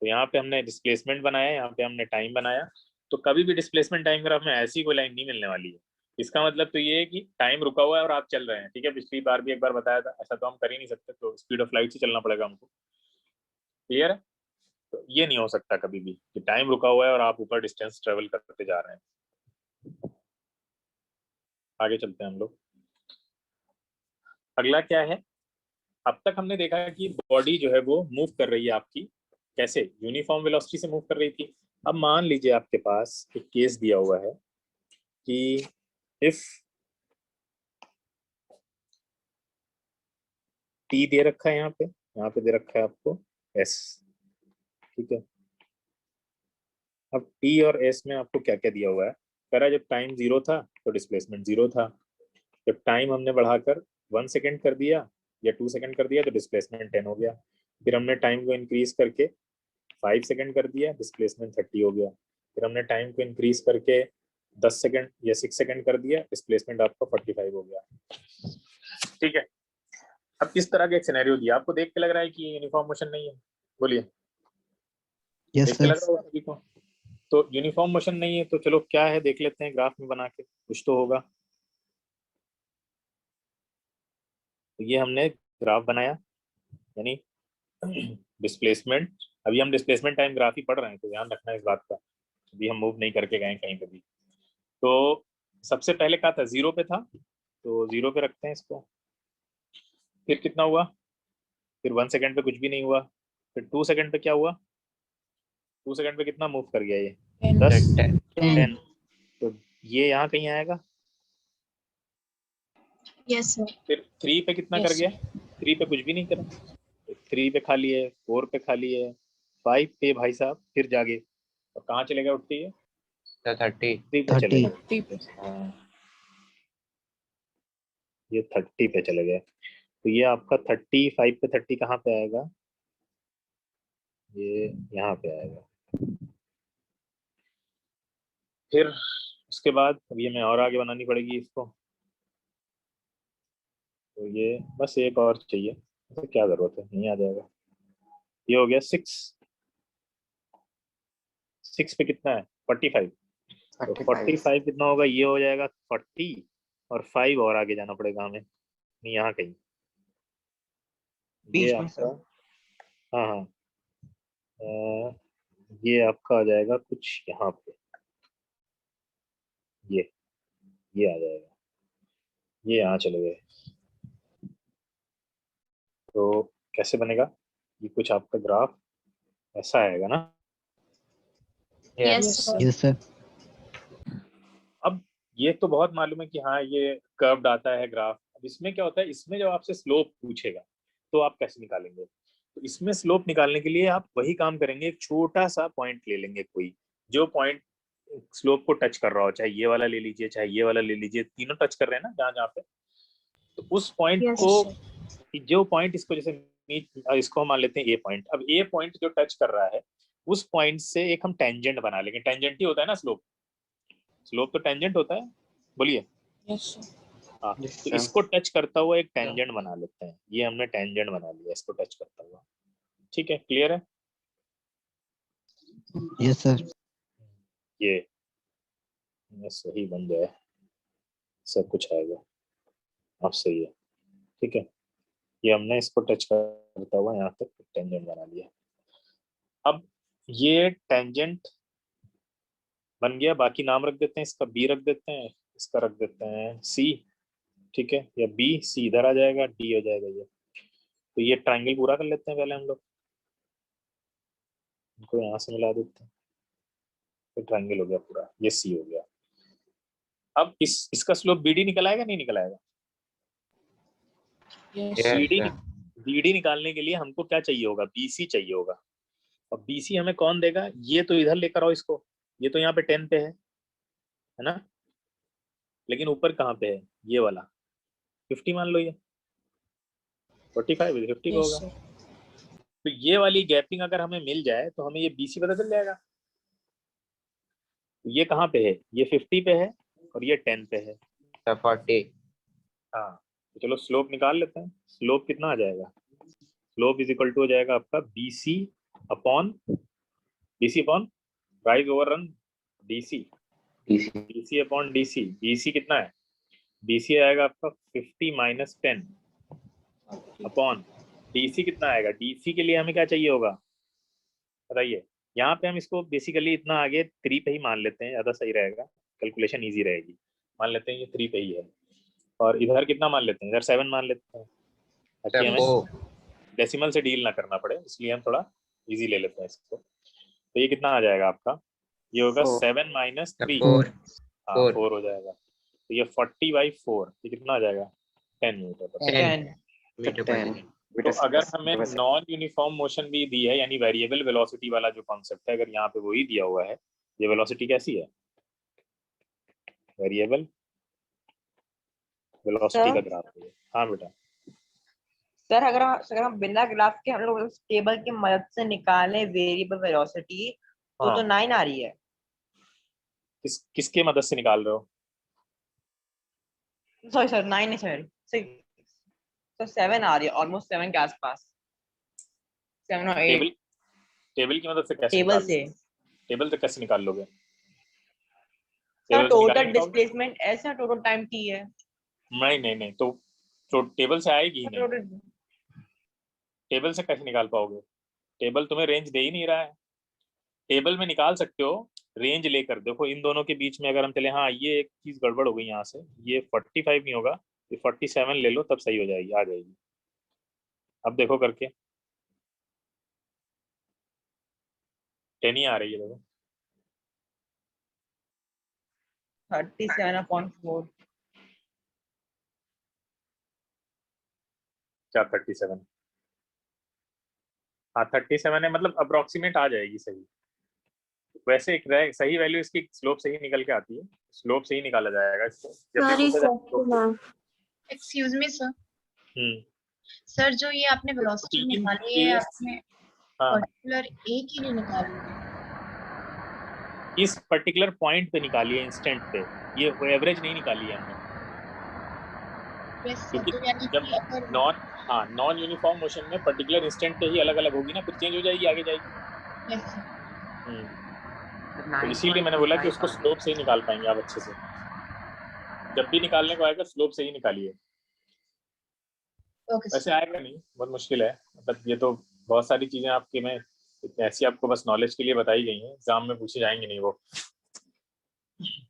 तो यहाँ पे हमने डिस्प्लेसमेंट बनाया, यहाँ पे हमने टाइम बनाया, तो कभी भी डिस्प्लेसमेंट टाइम ग्राफ में ऐसी कोई लाइन नहीं मिलने वाली है। इसका मतलब तो ये है कि टाइम रुका हुआ है और आप चल रहे हैं, ठीक है, पिछली बार भी एक बार बताया था, ऐसा तो हम कर ही नहीं सकते, तो स्पीड ऑफ लाइट से चलना पड़ेगा हमको। क्लियर है? तो ये नहीं हो सकता कभी भी कि टाइम रुका हुआ है और आप ऊपर डिस्टेंस ट्रेवल करते जा रहे हैं। आगे चलते हैं हम लोग, अगला क्या है। अब तक हमने देखा कि बॉडी जो है वो मूव कर रही है आपकी, कैसे, यूनिफॉर्म वेलोसिटी से मूव कर रही थी। अब मान लीजिए आपके पास एक केस दिया हुआ है कि इफ टी दे रखा है, यहाँ पे दे रखा है आपको एस, ठीक है। अब टी और एस में आपको क्या क्या दिया हुआ है, कह रहा है जब टाइम 0 था तो डिस्प्लेसमेंट 0 था, जब टाइम हमने बढ़ाकर 1 सेकेंड कर दिया या 2 सेकेंड कर दिया तो डिस्प्लेसमेंट 10 हो गया, फिर हमने टाइम को इंक्रीज करके 5 सेकेंड कर दिया, डिस्प्लेसमेंट 30 हो गया, फिर हमने टाइम को इंक्रीज करके 10 सेकेंड या 6 सेकेंड कर दिया, डिस्प्लेसमेंट आपका 45 हो गया। ठीक है, अब इस तरह का एक सिनेरियो दिया, आपको देख के लग रहा है कि यूनिफॉर्म मोशन नहीं है, बोलिए। Yes, देख के sir. लग रहा होगा सभी को, तो यूनिफॉर्म मोशन नहीं है, तो चलो क्या है देख लेते हैं ग्राफ में बना के, कुछ तो होगा। तो ये हमने ग्राफ बनाया, यानी डिस्प्लेसमेंट, अभी हम डिस्प्लेसमेंट टाइम ग्राफ ही पढ़ रहे हैं, तो ध्यान रखना इस बात का, अभी हम मूव नहीं करके गए कहीं पे भी। तो सबसे पहले क्या था, 0 पे था, तो 0 पे रखते हैं इसको। फिर कितना हुआ, फिर 1 सेकंड पे कुछ भी नहीं हुआ, फिर 2 सेकंड पे क्या हुआ, 2 सेकंड पे कितना मूव कर गया ये, 10 10। तो ये यहाँ कहीं आएगा। Yes, sir. फिर 3 पे कितना कर गया, 3 पे कुछ भी नहीं करा, 3 पे खाली है, 4 पे खाली है, 5 पे भाई साहब फिर जागे, और कहाँ चले गया उठते ही, 30 3 पे चले 30 गए। हाँ, ये 30 पे चले गए। तो ये आपका 35 पे 30 कहाँ पे आएगा, ये यहाँ पे आएगा। फिर उसके बाद अब ये मैं और आगे बनानी पड़ेगी इसको। तो ये बस एक और चाहिए, तो क्या जरूरत है, नहीं आ जाएगा। ये हो गया 6 पे कितना है, 45। तो 45 कितना होगा, ये हो जाएगा 40, और 5 और आगे जाना पड़ेगा हमें, नहीं यहाँ कहीं, ये बीच में आपका, सर। हाँ हाँ, ये आपका आ जाएगा कुछ यहाँ पे, ये आ जाएगा, ये यहाँ चले गए। तो कैसे बनेगा, ये कुछ आपका ग्राफ ऐसा आएगा ना। Yes, sir. yes sir अब ये तो बहुत मालूम है कि हाँ ये कर्व्ड आता है ग्राफ। अब इसमें क्या होता है, इसमें जब आपसे स्लोप पूछेगा तो आप कैसे निकालेंगे। तो इसमें स्लोप निकालने के लिए आप वही काम करेंगे, एक छोटा सा पॉइंट ले लेंगे, कोई जो पॉइंट स्लोप को टच कर रहा हो, चाहे ये वाला ले लीजिए, चाहे ये वाला ले लीजिए, तीनों टच कर रहे हैं ना जहाँ जहाँ पे। तो उस पॉइंट Yes, को, sir. जो पॉइंट इसको जैसे इसको हम मान लेते हैं ए पॉइंट। अब ए पॉइंट जो टच कर रहा है, उस पॉइंट से एक हम टेंजेंट बना लेंगे। टेंजेंट ही होता है ना स्लोप, स्लोप तो टेंजेंट होता है, बोलिए। हाँ, तो इसको टच करता हुआ एक टेंजेंट बना लेते हैं। ये हमने टेंजेंट बना लिया इसको टच करता हुआ, ठीक है, क्लियर है। yes sir ये सही बन जाए, सब कुछ आएगा, अब सही है, ठीक है। ये हमने इसको टच करता हुआ यहाँ तक टेंजेंट बना लिया। अब ये टेंजेंट बन गया, बाकी नाम रख देते हैं, इसका बी रख देते हैं, इसका रख देते हैं सी, ठीक है, या बी सी इधर आ जाएगा, डी हो जाएगा ये। तो ये ट्रायंगल पूरा कर लेते हैं पहले हम लोग, इनको यहाँ से मिला देते हैं, तो ट्रायंगल हो गया पूरा, ये सी हो गया। अब इसका स्लोप बीडी निकल आएगा, नहीं निकल आएगा। बीडी निकालने के लिए हमको क्या चाहिए होगा, बीसी चाहिए होगा। और बीसी हमें कौन देगा, ये तो इधर लेकर आओ इसको, ये तो यहाँ पे 10 पे है ना, लेकिन ऊपर कहाँ पे है, ये वाला 50 मान लो, ये 45 50 होगा। तो ये वाली गैपिंग अगर हमें मिल जाए तो हमें ये बीसी पता चल जाएगा। ये कहाँ पे है, ये 50 पे है और ये 10 पे है, 40। हाँ। तो चलो स्लोप निकाल लेते हैं। स्लोप कितना आ जाएगा, स्लोप इज इक्वल टू हो जाएगा आपका BC upon rise over run DC upon DC. DC कितना है, डीसी आएगा आपका 50 माइनस 10 अपॉन डीसी कितना आएगा। डीसी के लिए हमें क्या चाहिए होगा बताइए। यहाँ पे हम इसको बेसिकली इतना आगे 3 पे ही मान लेते हैं, ज़्यादा सही रहेगा, कैलकुलेशन ईजी रहेगी। मान लेते हैं ये 3 पे ही है, और इधर कितना मान लेते हैं, इधर 7 मान लेते हैं, ताकि हमें डेसिमल से डील ना करना पड़े, इसलिए हम थोड़ा इजी ले लेते हैं इसको। तो ये कितना आ जाएगा आपका, ये होगा 7 माइनस 3, हाँ 4 हो जाएगा। तो ये 40/4, ये कितना आ जाएगा 10 मीटर। तो अगर हमें नॉन यूनिफॉर्म मोशन भी दी है, यानी वेरिएबल वेलोसिटी वाला जो कॉन्सेप्ट है, अगर यहाँ पे वही दिया हुआ है, ये वेलोसिटी कैसी है, वेरिएबल वेलोसिटी का ग्राफ है। हाँ बेटा। सर अगर हम बिना ग्राफ के हम लोग उस टेबल की मदद से निकालें वेरिएबल वेलोसिटी तो 9 आ रही है। किसके मदद से निकाल रहे हो, सॉरी सर 9 नहीं सर 6 तो 7 आ रही है, ऑलमोस्ट 7 के आसपास, 7 और 8। टेबल की मदद से कैसे टेबल से कैसे निकाल लोगे, सर टोटल डिस्प्लेसमेंट ऐसा टोटल टाइम टी है। नहीं तो टेबल से आएगी ही नहीं, टेबल से कैसे निकाल पाओगे, टेबल तुम्हें रेंज दे ही नहीं रहा है। टेबल में निकाल सकते हो रेंज लेकर देखो इन दोनों के बीच में अगर हम चले, हाँ ये एक चीज गड़बड़ हो गई यहाँ से, ये 45 नहीं होगा, ये 47 ले लो तब सही हो जाएगी, आ जाएगी। अब देखो करके 10 ही आ रही है, देखो 37.4। क्या 37? हाँ 37 है, मतलब अप्रोक्सीमेट आ जाएगी सही। वैसे एक सही वैल्यू इसकी स्लोप से ही निकल के आती है, स्लोप से ही निकाला जाएगा इसको जब भी सॉरी पूछा जाए slope से। Excuse me sir. Hmm, sir जो ये आपने वेलोसिटी तीन निकाली है, केस, आपने हाँ पर्टिकुलर एक ही नहीं निकाली है। इस पर्टिकुलर पॉइंट पे निकाली है, इंस्टेंट पे, ये एवरेज नहीं निकाली है हमने, यस सर, क्योंकि तो यानी जब कि अगर नॉन यूनिफॉर्म मोशन में पर्टिकुलर इंस्टेंट पे ही अलग अलग होगी ना, फिर चेंज हो जाएगी, आगे जाएगी। यस सर, तो इसीलिए मैंने बोला कि उसको स्लोप से ही निकाल पाएंगे आप अच्छे से, जब भी निकालने को आएगा स्लोप से ही निकालिए। Okay sir. वैसे आएगा नहीं, बहुत मुश्किल है, मतलब ये तो बहुत सारी चीजें आपके में ऐसी आपको बस नॉलेज के लिए बताई गई हैं, एग्जाम में पूछे जाएंगे नहीं वो।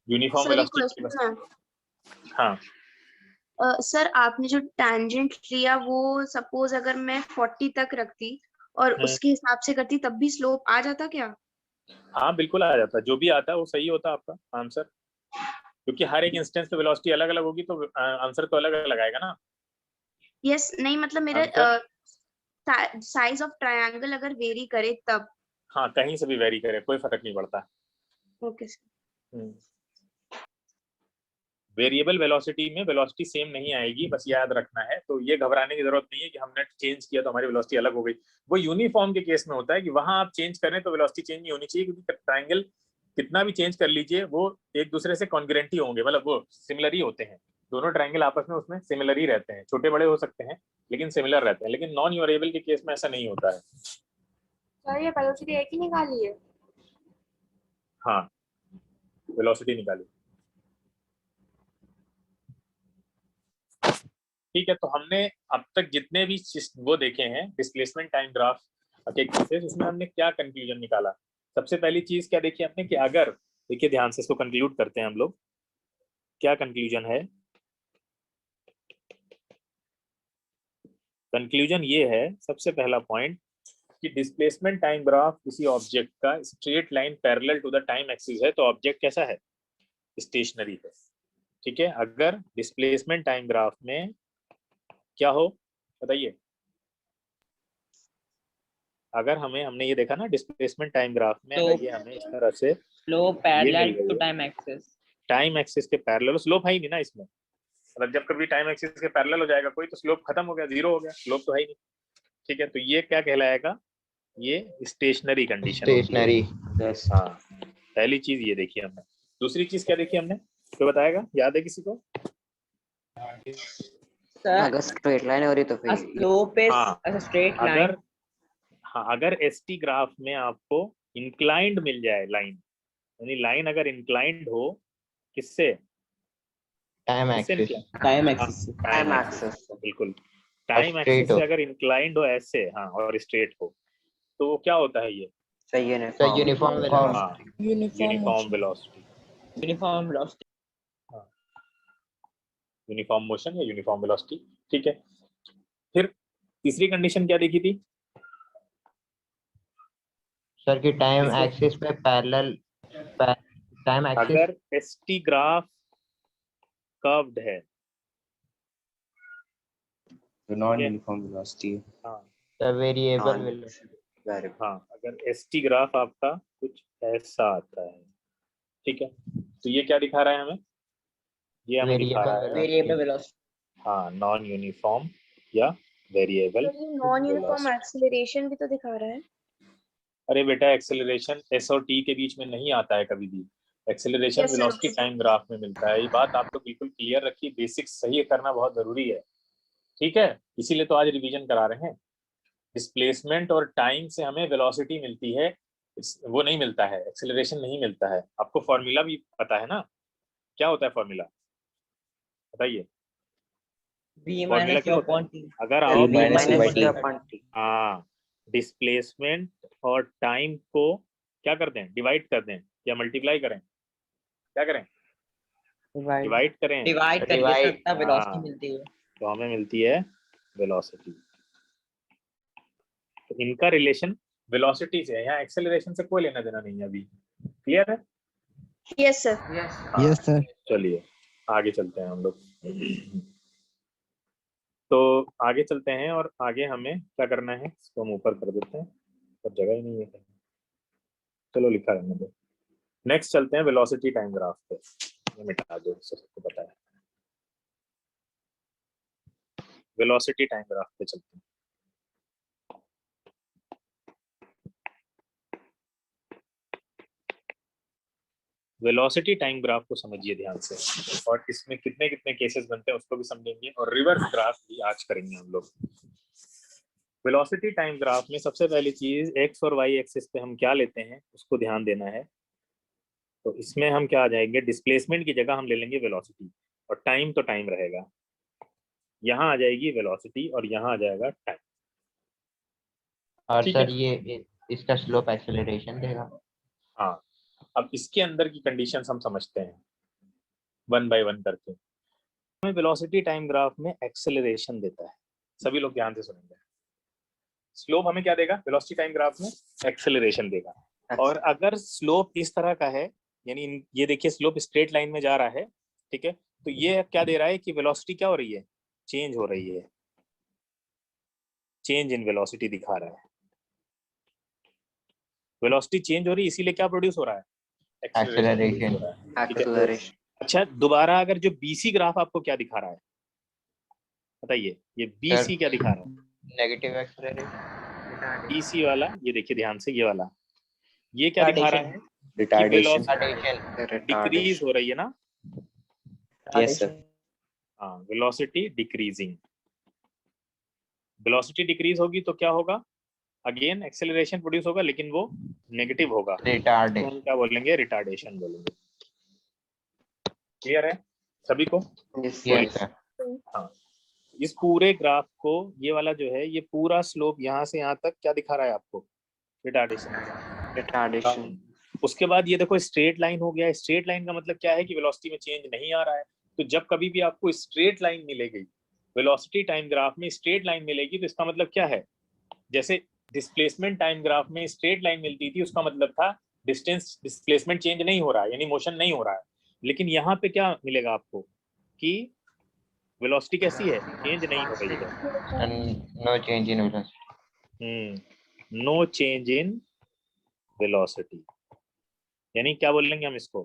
यूनिफॉर्म सर एक वेलोसिटी क्वेश्चन है, हाँ सर आपने जो टैंजेंट लिया वो सपोज अगर मैं 40 तक रखती और उसके हिसाब से करती तब भी स्लोप आ जाता क्या? हाँ बिल्कुल आ जाता है, जो भी आता है वो सही होता है आपका आंसर, क्योंकि हर एक इंस्टेंस पे वेलोसिटी अलग अलग होगी तो आंसर तो अलग अलग आएगा ना। यस नहीं मतलब मेरा आंसर साइज ऑफ ट्रायंगल अगर वेरी करे तब। हाँ कहीं से भी वेरी करे कोई फर्क नहीं पड़ता। Okay sir. वेरिएबल वेलोसिटी में वेलोसिटी सेम नहीं आएगी, बस याद रखना है, तो ये घबराने की जरूरत नहीं है कि हमने चेंज किया तो हमारी वेलोसिटी अलग हो गई। वो यूनिफॉर्म के केस में होता है कि वहां आप चेंज करें तो वेलोसिटी चेंज नहीं होनी चाहिए, क्योंकि ट्रायंगल कितना भी चेंज कर लीजिए वो एक दूसरे से कॉन्ग्रुएंट ही होंगे, मतलब वो सिमिलर ही होते हैं, दोनों ट्रायंगल आपस में उसमें सिमिलर ही रहते हैं, छोटे बड़े हो सकते हैं लेकिन सिमिलर रहते हैं, लेकिन नॉन वेरिएबल के केस में ऐसा नहीं होता है। सर ये वेलोसिटी एक ही निकाली है? हाँ वेलोसिटी निकाली, ठीक है। तो हमने अब तक जितने भी वो देखे हैं डिस्प्लेसमेंट टाइम ग्राफ के केसेस, उसमें हमने क्या कंक्लूजन निकाला? सबसे पहली चीज क्या देखी हमने कि अगर, देखिए ध्यान से इसको कंक्लूड करते हैं हम लोग, क्या कंक्लूजन है? कंक्लूजन ये है, सबसे पहला पॉइंट, कि डिस्प्लेसमेंट टाइम ग्राफ किसी ऑब्जेक्ट का straight line parallel to the time axis है तो ऑब्जेक्ट कैसा है? स्टेशनरी है, ठीक है। अगर डिस्प्लेसमेंट टाइम ग्राफ में क्या हो बताइए, अगर हमने ये देखा ना डिस्प्लेसमेंट टाइम ग्राफ में, तो अगर ये हमें इस तरह से slope parallel to time axis के पैरेलल, स्लोप है ही नहीं ना इसमें, मतलब जब कभी टाइम एक्सिस के पैरेलल हो जाएगा कोई तो स्लोप खत्म हो गया, जीरो हो गया, स्लोप तो है ही नहीं, ठीक है। तो ये क्या कहलाएगा? ये स्टेशनरी कंडीशन, स्टेशनरी। हाँ पहली चीज ये देखी हमने। दूसरी चीज क्या देखी हमने, तो बताएगा, याद है किसी को? अगर स्ट्रेट लाइन हो रही तो फिर स्लोप इज स्ट्रेट लाइन। अगर एसटी ग्राफ में आपको इंक्लाइंड मिल जाए लाइन, यानी लाइन अगर इंक्लाइंड हो किससे? Time axis. बिल्कुल, टाइम एक्सिस से अगर इंक्लाइंड हो ऐसे, हाँ, और स्ट्रेट हो, तो वो क्या होता है? ये uniform uniform velocity, uniform motion या यूनिफॉर्म वेलोसिटी, ठीक है। फिर तीसरी कंडीशन क्या देखी थी सर की टाइम एक्सिस पे पैरेलल, टाइम एक्सिस अगर एसटी ग्राफ कर्व्ड है तो नॉन यूनिफॉर्म वेलोसिटी, हाँ वेरिएबल, हाँ अगर एसटी ग्राफ आपका कुछ ऐसा आता है, ठीक है, तो ये क्या दिखा रहा है हमें? ये हमें दिखा रहा है वेरिएबल वेलोसिटी, हाँ नॉन यूनिफॉर्म या वेरिएबल नॉन यूनिफॉर्म एक्सीलरेशन भी तो दिखा रहा है। अरे बेटा एक्सेलरेशन एस और टी के बीच में नहीं आता है कभी भी, एक्सेलरेशन वेलोसिटी टाइम ग्राफ में मिलता है, ये बात आप तो बिल्कुल क्लियर रखिए, बेसिक्स सही करना बहुत जरूरी है, ठीक है, इसीलिए तो आज रिवीजन करा रहे हैं। डिस्प्लेसमेंट और टाइम से हमें वेलोसिटी मिलती है, वो नहीं मिलता है, एक्सेलरेशन नहीं मिलता है। आपको फॉर्मूला भी पता है ना, क्या होता है फॉर्मूला बताइए? फॉर्मूला क्या होता है? अगर आप हाँ डिस्प्लेसमेंट और टाइम को क्या कर दें, डिवाइड कर दें, या मल्टीप्लाई करें, क्या करें, डिवाइड करें, डिवाइड करिए Divide, सर, तब वेलोसिटी हाँ। मिलती है। तो हमें मिलती है वेलोसिटी। तो इनका रिलेशन वेलोसिटी से है, यहाँ एक्सेलरेशन से कोई लेना देना नहीं है अभी। क्लियर है? Yes sir. हाँ, यस सर। चलिए आगे चलते हैं हम लोग। तो आगे चलते हैं और आगे हमें क्या करना है, इसको हम ऊपर कर देते हैं, पर जगह ही नहीं है कहीं। चलो लिखा रहने दो। नेक्स्ट चलते हैं वेलोसिटी टाइम ग्राफ पे। ये मिटा दो, सबको पता है। वेलोसिटी टाइम ग्राफ पे चलते हैं। वेलोसिटी टाइम ग्राफ को समझिए ध्यान से, और इसमें कितने कितने केसेस बनते हैं उसको भी समझेंगे, और रिवर्स ग्राफ भी आज करेंगे हम लोग। वेलोसिटी टाइम ग्राफ में सबसे पहली चीज एक्स और वाई एक्सिस पे हम क्या लेते हैं उसको ध्यान देना है। तो इसमें हम क्या आ जाएंगे, डिस्प्लेसमेंट की जगह हम ले लेंगे वेलोसिटी, और टाइम तो टाइम रहेगा। यहाँ आ जाएगी वेलोसिटी और यहाँ आ जाएगा टाइम। और ठीक सर है? ये इसका स्लोप एक्सेलरेशन देगा। हाँ, अब इसके अंदर की कंडीशंस हम समझते हैं वन बाय वन करके। हमें वेलोसिटी टाइम ग्राफ में एक्सेलरेशन देता है, सभी लोग ध्यान से सुनेंगे। स्लोप हमें क्या देगा, वेलोसिटी टाइम ग्राफ में एक्सेलरेशन देगा। और अगर स्लोप इस तरह का है, यानी ये देखिए स्लोप स्ट्रेट लाइन में जा रहा है, ठीक है, तो ये क्या दे रहा है कि वेलोसिटी क्या हो रही है, चेंज हो रही है, चेंज इन वेलोसिटी दिखा रहा है। वेलोसिटी चेंज हो रही है, इसीलिए क्या प्रोड्यूस हो रहा है, एक्सेलरेशन। एक्सेलरेशन। अच्छा, दोबारा अगर जो बीसी ग्राफ आपको क्या दिखा रहा है बताइए, ये बीसी क्या दिखा रहा है, नेगेटिव एक्सेलरेशन। बीसी वाला, ये देखिए ध्यान से, ये वाला, ये क्या दिखा रहा है, रिटार्डेशन। डिक्रीज हो रही है ना। Yes sir. हाँ, वेलोसिटी डिक्रीजिंग। वेलोसिटी डिक्रीज होगी तो क्या होगा, अगेन एक्सेलरेशन प्रोड्यूस होगा, लेकिन वो नेगेटिव होगा, तो रिटार्डेशन। हम क्या बोलेंगे, रिटार्डेशन बोलेंगे। क्लियर है सभी को? Yes sir. हाँ, इस पूरे ग्राफ को, ये वाला जो है, ये पूरा स्लोप यहाँ से यहाँ तक क्या दिखा रहा है आपको, रिटार्डेशन। रिटार्डेशन। उसके बाद ये देखो स्ट्रेट लाइन हो गया। स्ट्रेट लाइन का मतलब क्या है कि वेलोसिटी में चेंज नहीं आ रहा है। तो जब कभी भी आपको स्ट्रेट लाइन मिलेगी वेलोसिटी टाइम ग्राफ में, स्ट्रेट लाइन मिलेगी, तो इसका मतलब क्या है, जैसे डिस्प्लेसमेंट टाइम ग्राफ में स्ट्रेट लाइन मिलती थी, उसका मतलब था डिस्टेंस, डिस्प्लेसमेंट चेंज नहीं हो रहा है, यानी मोशन नहीं हो रहा है। लेकिन यहाँ पे क्या मिलेगा आपको कि वेलोसिटी कैसी है, चेंज नहीं हो रही है। No change in velocity. No change in velocity, यानी क्या बोलेंगे हम इसको,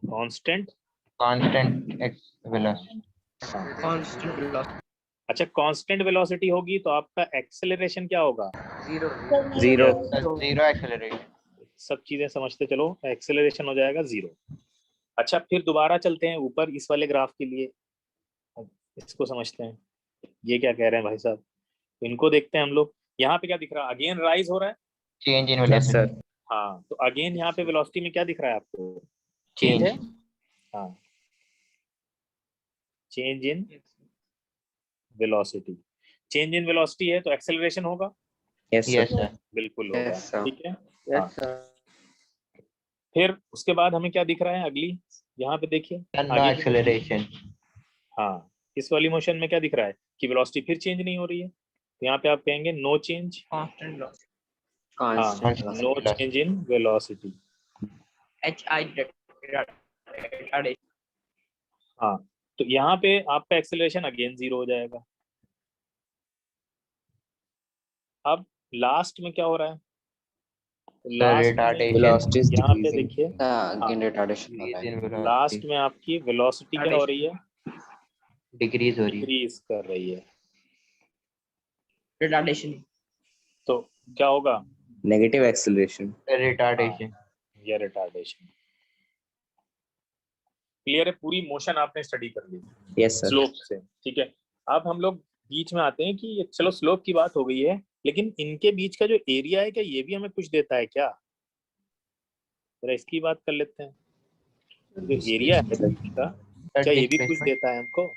कांस्टेंट वेलोसिटी। अच्छा, कांस्टेंट वेलोसिटी होगी तो आपका एक्सेलरेशन क्या होगा, जीरो। Zero acceleration. सब चीजें समझते चलो, एक्सेलरेशन हो जाएगा जीरो। अच्छा, फिर दोबारा चलते हैं ऊपर इस वाले ग्राफ के लिए, इसको समझते हैं, ये क्या कह रहे हैं भाई साहब, इनको देखते हैं हम लोग। यहाँ पे क्या दिख रहा है, अगेन राइज हो रहा है, change in yes velocity. Sir. हाँ, तो अगेन यहाँ पे वेलोसिटी में क्या दिख रहा है आपको, चेंज है। हाँ, change in velocity, change in velocity है तो एक्सेलरेशन होगा, यस यस सर। सर। बिल्कुल होगा। Yes, sir. ठीक है। हाँ। फिर उसके बाद हमें क्या दिख रहा है, अगली यहाँ पे देखिए नो आगे की, एक्सेलरेशन। हाँ, इस वाली मोशन में क्या दिख रहा है कि वेलोसिटी फिर चेंज नहीं हो रही है, तो यहाँ पे आप कहेंगे नो चेंज, कांस्टेंट हाँ, constant. No change in velocity. HI retardation. हाँ, तो यहाँ पे आपका एक्सेलरेशन अगेन जीरो हो जाएगा। अब लास्ट में क्या हो रहा है, लास्ट में वेलोसिटी इज यहाँ पे डिक्रीजिंग। देखिए, अगेन रिटार्डेशन होता है। लास्ट में आपकी वेलोसिटी क्या हो रही है, डिक्रीज हो रही है। डिक्रीज कर रही है, रिटार्डेशन। तो क्या होगा, नेगेटिव एक्सेलरेशन। रिटार्डेशन। या रिटार्डेशन। क्लियर है, पूरी मोशन आपने स्टडी कर ली यस सर। स्लोप से। ठीक है, अब हम लोग बीच में आते हैं कि ये चलो स्लोप की बात हो गई है, लेकिन इनके बीच का जो एरिया है क्या ये भी हमें कुछ देता है क्या, जरा इसकी बात कर लेते हैं। जो एरिया है बीच का, क्या ये भी कुछ देता है हमको।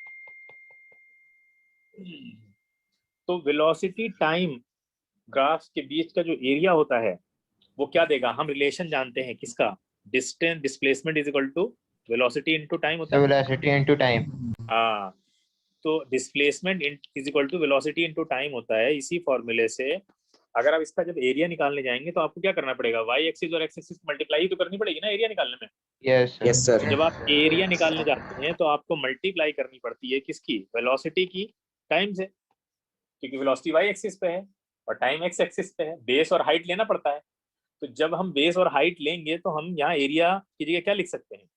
तो वेलोसिटी टाइम ग्राफ के बीच का जो एरिया होता है वो क्या देगा, हम रिलेशन जानते हैं किसका, distance displacement is equal to velocity into time होता So है। velocity into time. हाँ, तो displacement is equal to velocity into time होता है। इसी फॉर्मूले से अगर आप इसका जब एरिया निकालने जाएंगे तो आपको क्या करना पड़ेगा, वाई एक्सिस और एक्स एक्सिस मल्टीप्लाई तो करनी पड़ेगी ना एरिया निकालने में। Yes, sir. Yes, sir. जब आप एरिया निकालने जाते हैं तो आपको मल्टीप्लाई करनी पड़ती है किसकी, वेलोसिटी की टाइम से, क्योंकि वेलोसिटी वाई एक्सिस पे है और टाइम एक्स एक्सिस पे है। बेस और हाइट लेना पड़ता है। तो जब हम बेस और हाइट लेंगे तो हम यहाँ एरिया की जगह क्या लिख सकते हैं,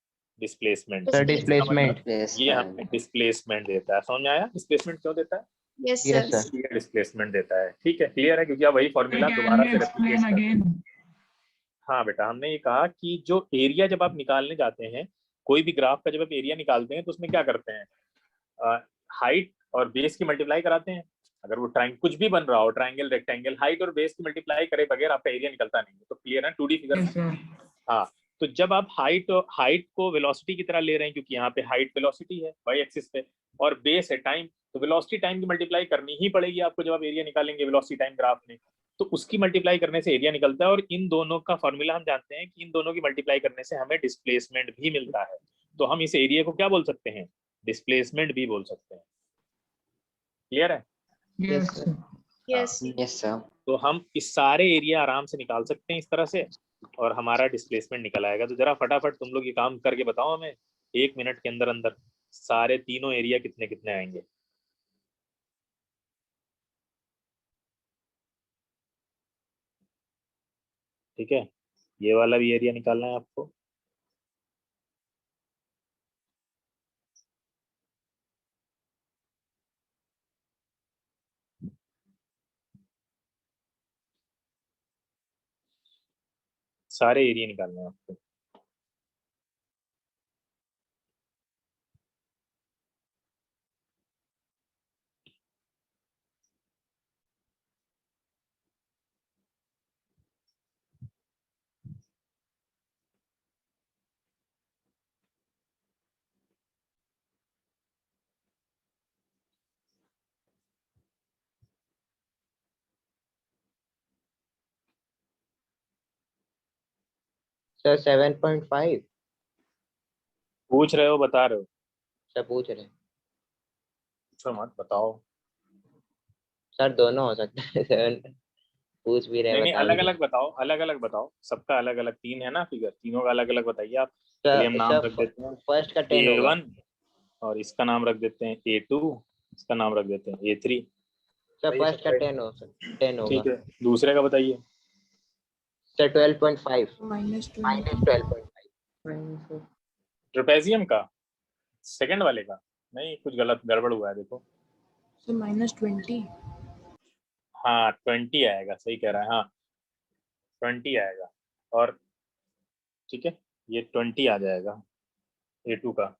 डिस्प्लेसमेंट। Sir, displacement. ये हमें डिस्प्लेसमेंट देता है। समझ में आया डिस्प्लेसमेंट क्यों देता है? Yes, Yes, sir. sir. ये डिस्प्लेसमेंट देता है। ठीक है, क्लियर है, क्योंकि आप वही फॉर्मूला Can दोबारा you से explain replicate कर। again? हाँ बेटा, हमने ये कहा कि जो एरिया जब आप निकालने जाते हैं, कोई भी ग्राफ का जब आप एरिया निकालते हैं तो उसमें क्या करते हैं, हाइट और बेस की मल्टीप्लाई कराते हैं। अगर वो ट्राइंगल कुछ भी बन रहा हो, ट्राइंगल रेक्टेंगल, हाइट और बेस की मल्टीप्लाई करे बगैर आपका एरिया निकलता नहीं है। तो क्लियर है 2D फिगर में। Yes, sir. हाँ, तो जब आप हाइट को वेलोसिटी की तरह ले रहे हैं, क्योंकि यहाँ पे हाइट वेलोसिटी है वाई एक्सिस पे और बेस है टाइम, तो वेलोसिटी टाइम की मल्टीप्लाई करनी ही पड़ेगी आपको जब आप एरिया निकालेंगे वेलोसिटी टाइम ग्राफ में। तो उसकी मल्टीप्लाई करने से एरिया निकलता है और इन दोनों का फॉर्मूला हम जानते हैं कि इन दोनों की मल्टीप्लाई करने से हमें डिस्प्लेसमेंट भी मिलता है। तो हम इस एरिया को क्या बोल सकते हैं, डिस्प्लेसमेंट भी बोल सकते हैं। क्लियर है? Yes, sir. Yes. Yes, sir. तो हम इस सारे एरिया आराम से निकाल सकते हैं इस तरह से और हमारा डिस्प्लेसमेंट निकल आएगा। तो जरा फटाफट तुम लोग ये काम करके बताओ हमें 1 मिनट के अंदर अंदर सारे तीनों एरिया कितने कितने आएंगे। ठीक है, ये वाला भी एरिया निकालना है आपको। सारे एरिया निकालने हैं आपको। Sir, 7.5. पूछ रहे हो, बता रहे हो? Sir, पूछ रहे हैं. पूछो मत, बताओ। Sir, दोनों हो सकते हैं. 7 पूछ भी रहे हैं, नहीं, बता भी अलग रहे अलग बताओ, अलग अलग बताओ। सबका अलग अलग 3 है ना फिगर, तीनों का अलग अलग बताइए आप। हैं. चलिए हम नाम Sir, रख देते हैं first का 10 होगा. A1 और इसका नाम रख देते हैं A2, इसका नाम रख देते हैं A3। Sir, first का 10 होगा. ठीक है, दूसरे का बताइए। Sir, 12.5. minus Minus 12.5. ट्रेपेजियम का सेकंड वाले का नहीं, कुछ गलत गड़बड़ हुआ है देखो। so minus 20 हाँ 20 आएगा, सही कह रहा है। हाँ 20 आएगा और ठीक है, ये 20 आ जाएगा A2 का।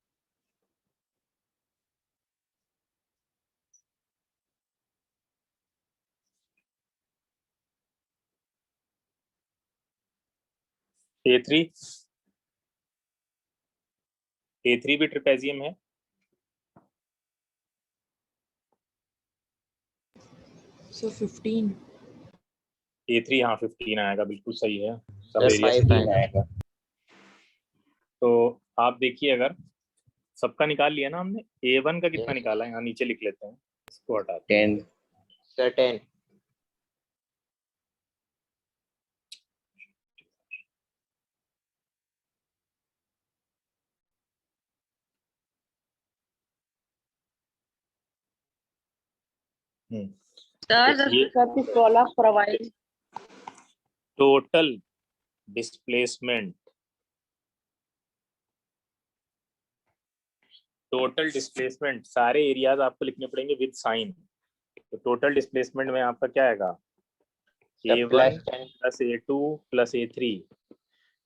A3 भी ट्रेपेजियम है। so 15 A3 हाँ 15 आएगा, बिल्कुल सही है। सब Sir, एरिया 5 15 आएगा। तो आप देखिए, अगर सबका निकाल लिया ना हमने, A1 का कितना Yes. निकाला है, यहाँ नीचे लिख लेते हैं, इसको हटाते हैं। 10. Sir, 10. Sir, ये the Solar provides total displacement, सारे एरियाज आपको लिखने पड़ेंगे विद साइन। तो टोटल डिस्प्लेसमेंट में आपका क्या आएगा, Sir, A1 plus 10. Plus A2 plus A3।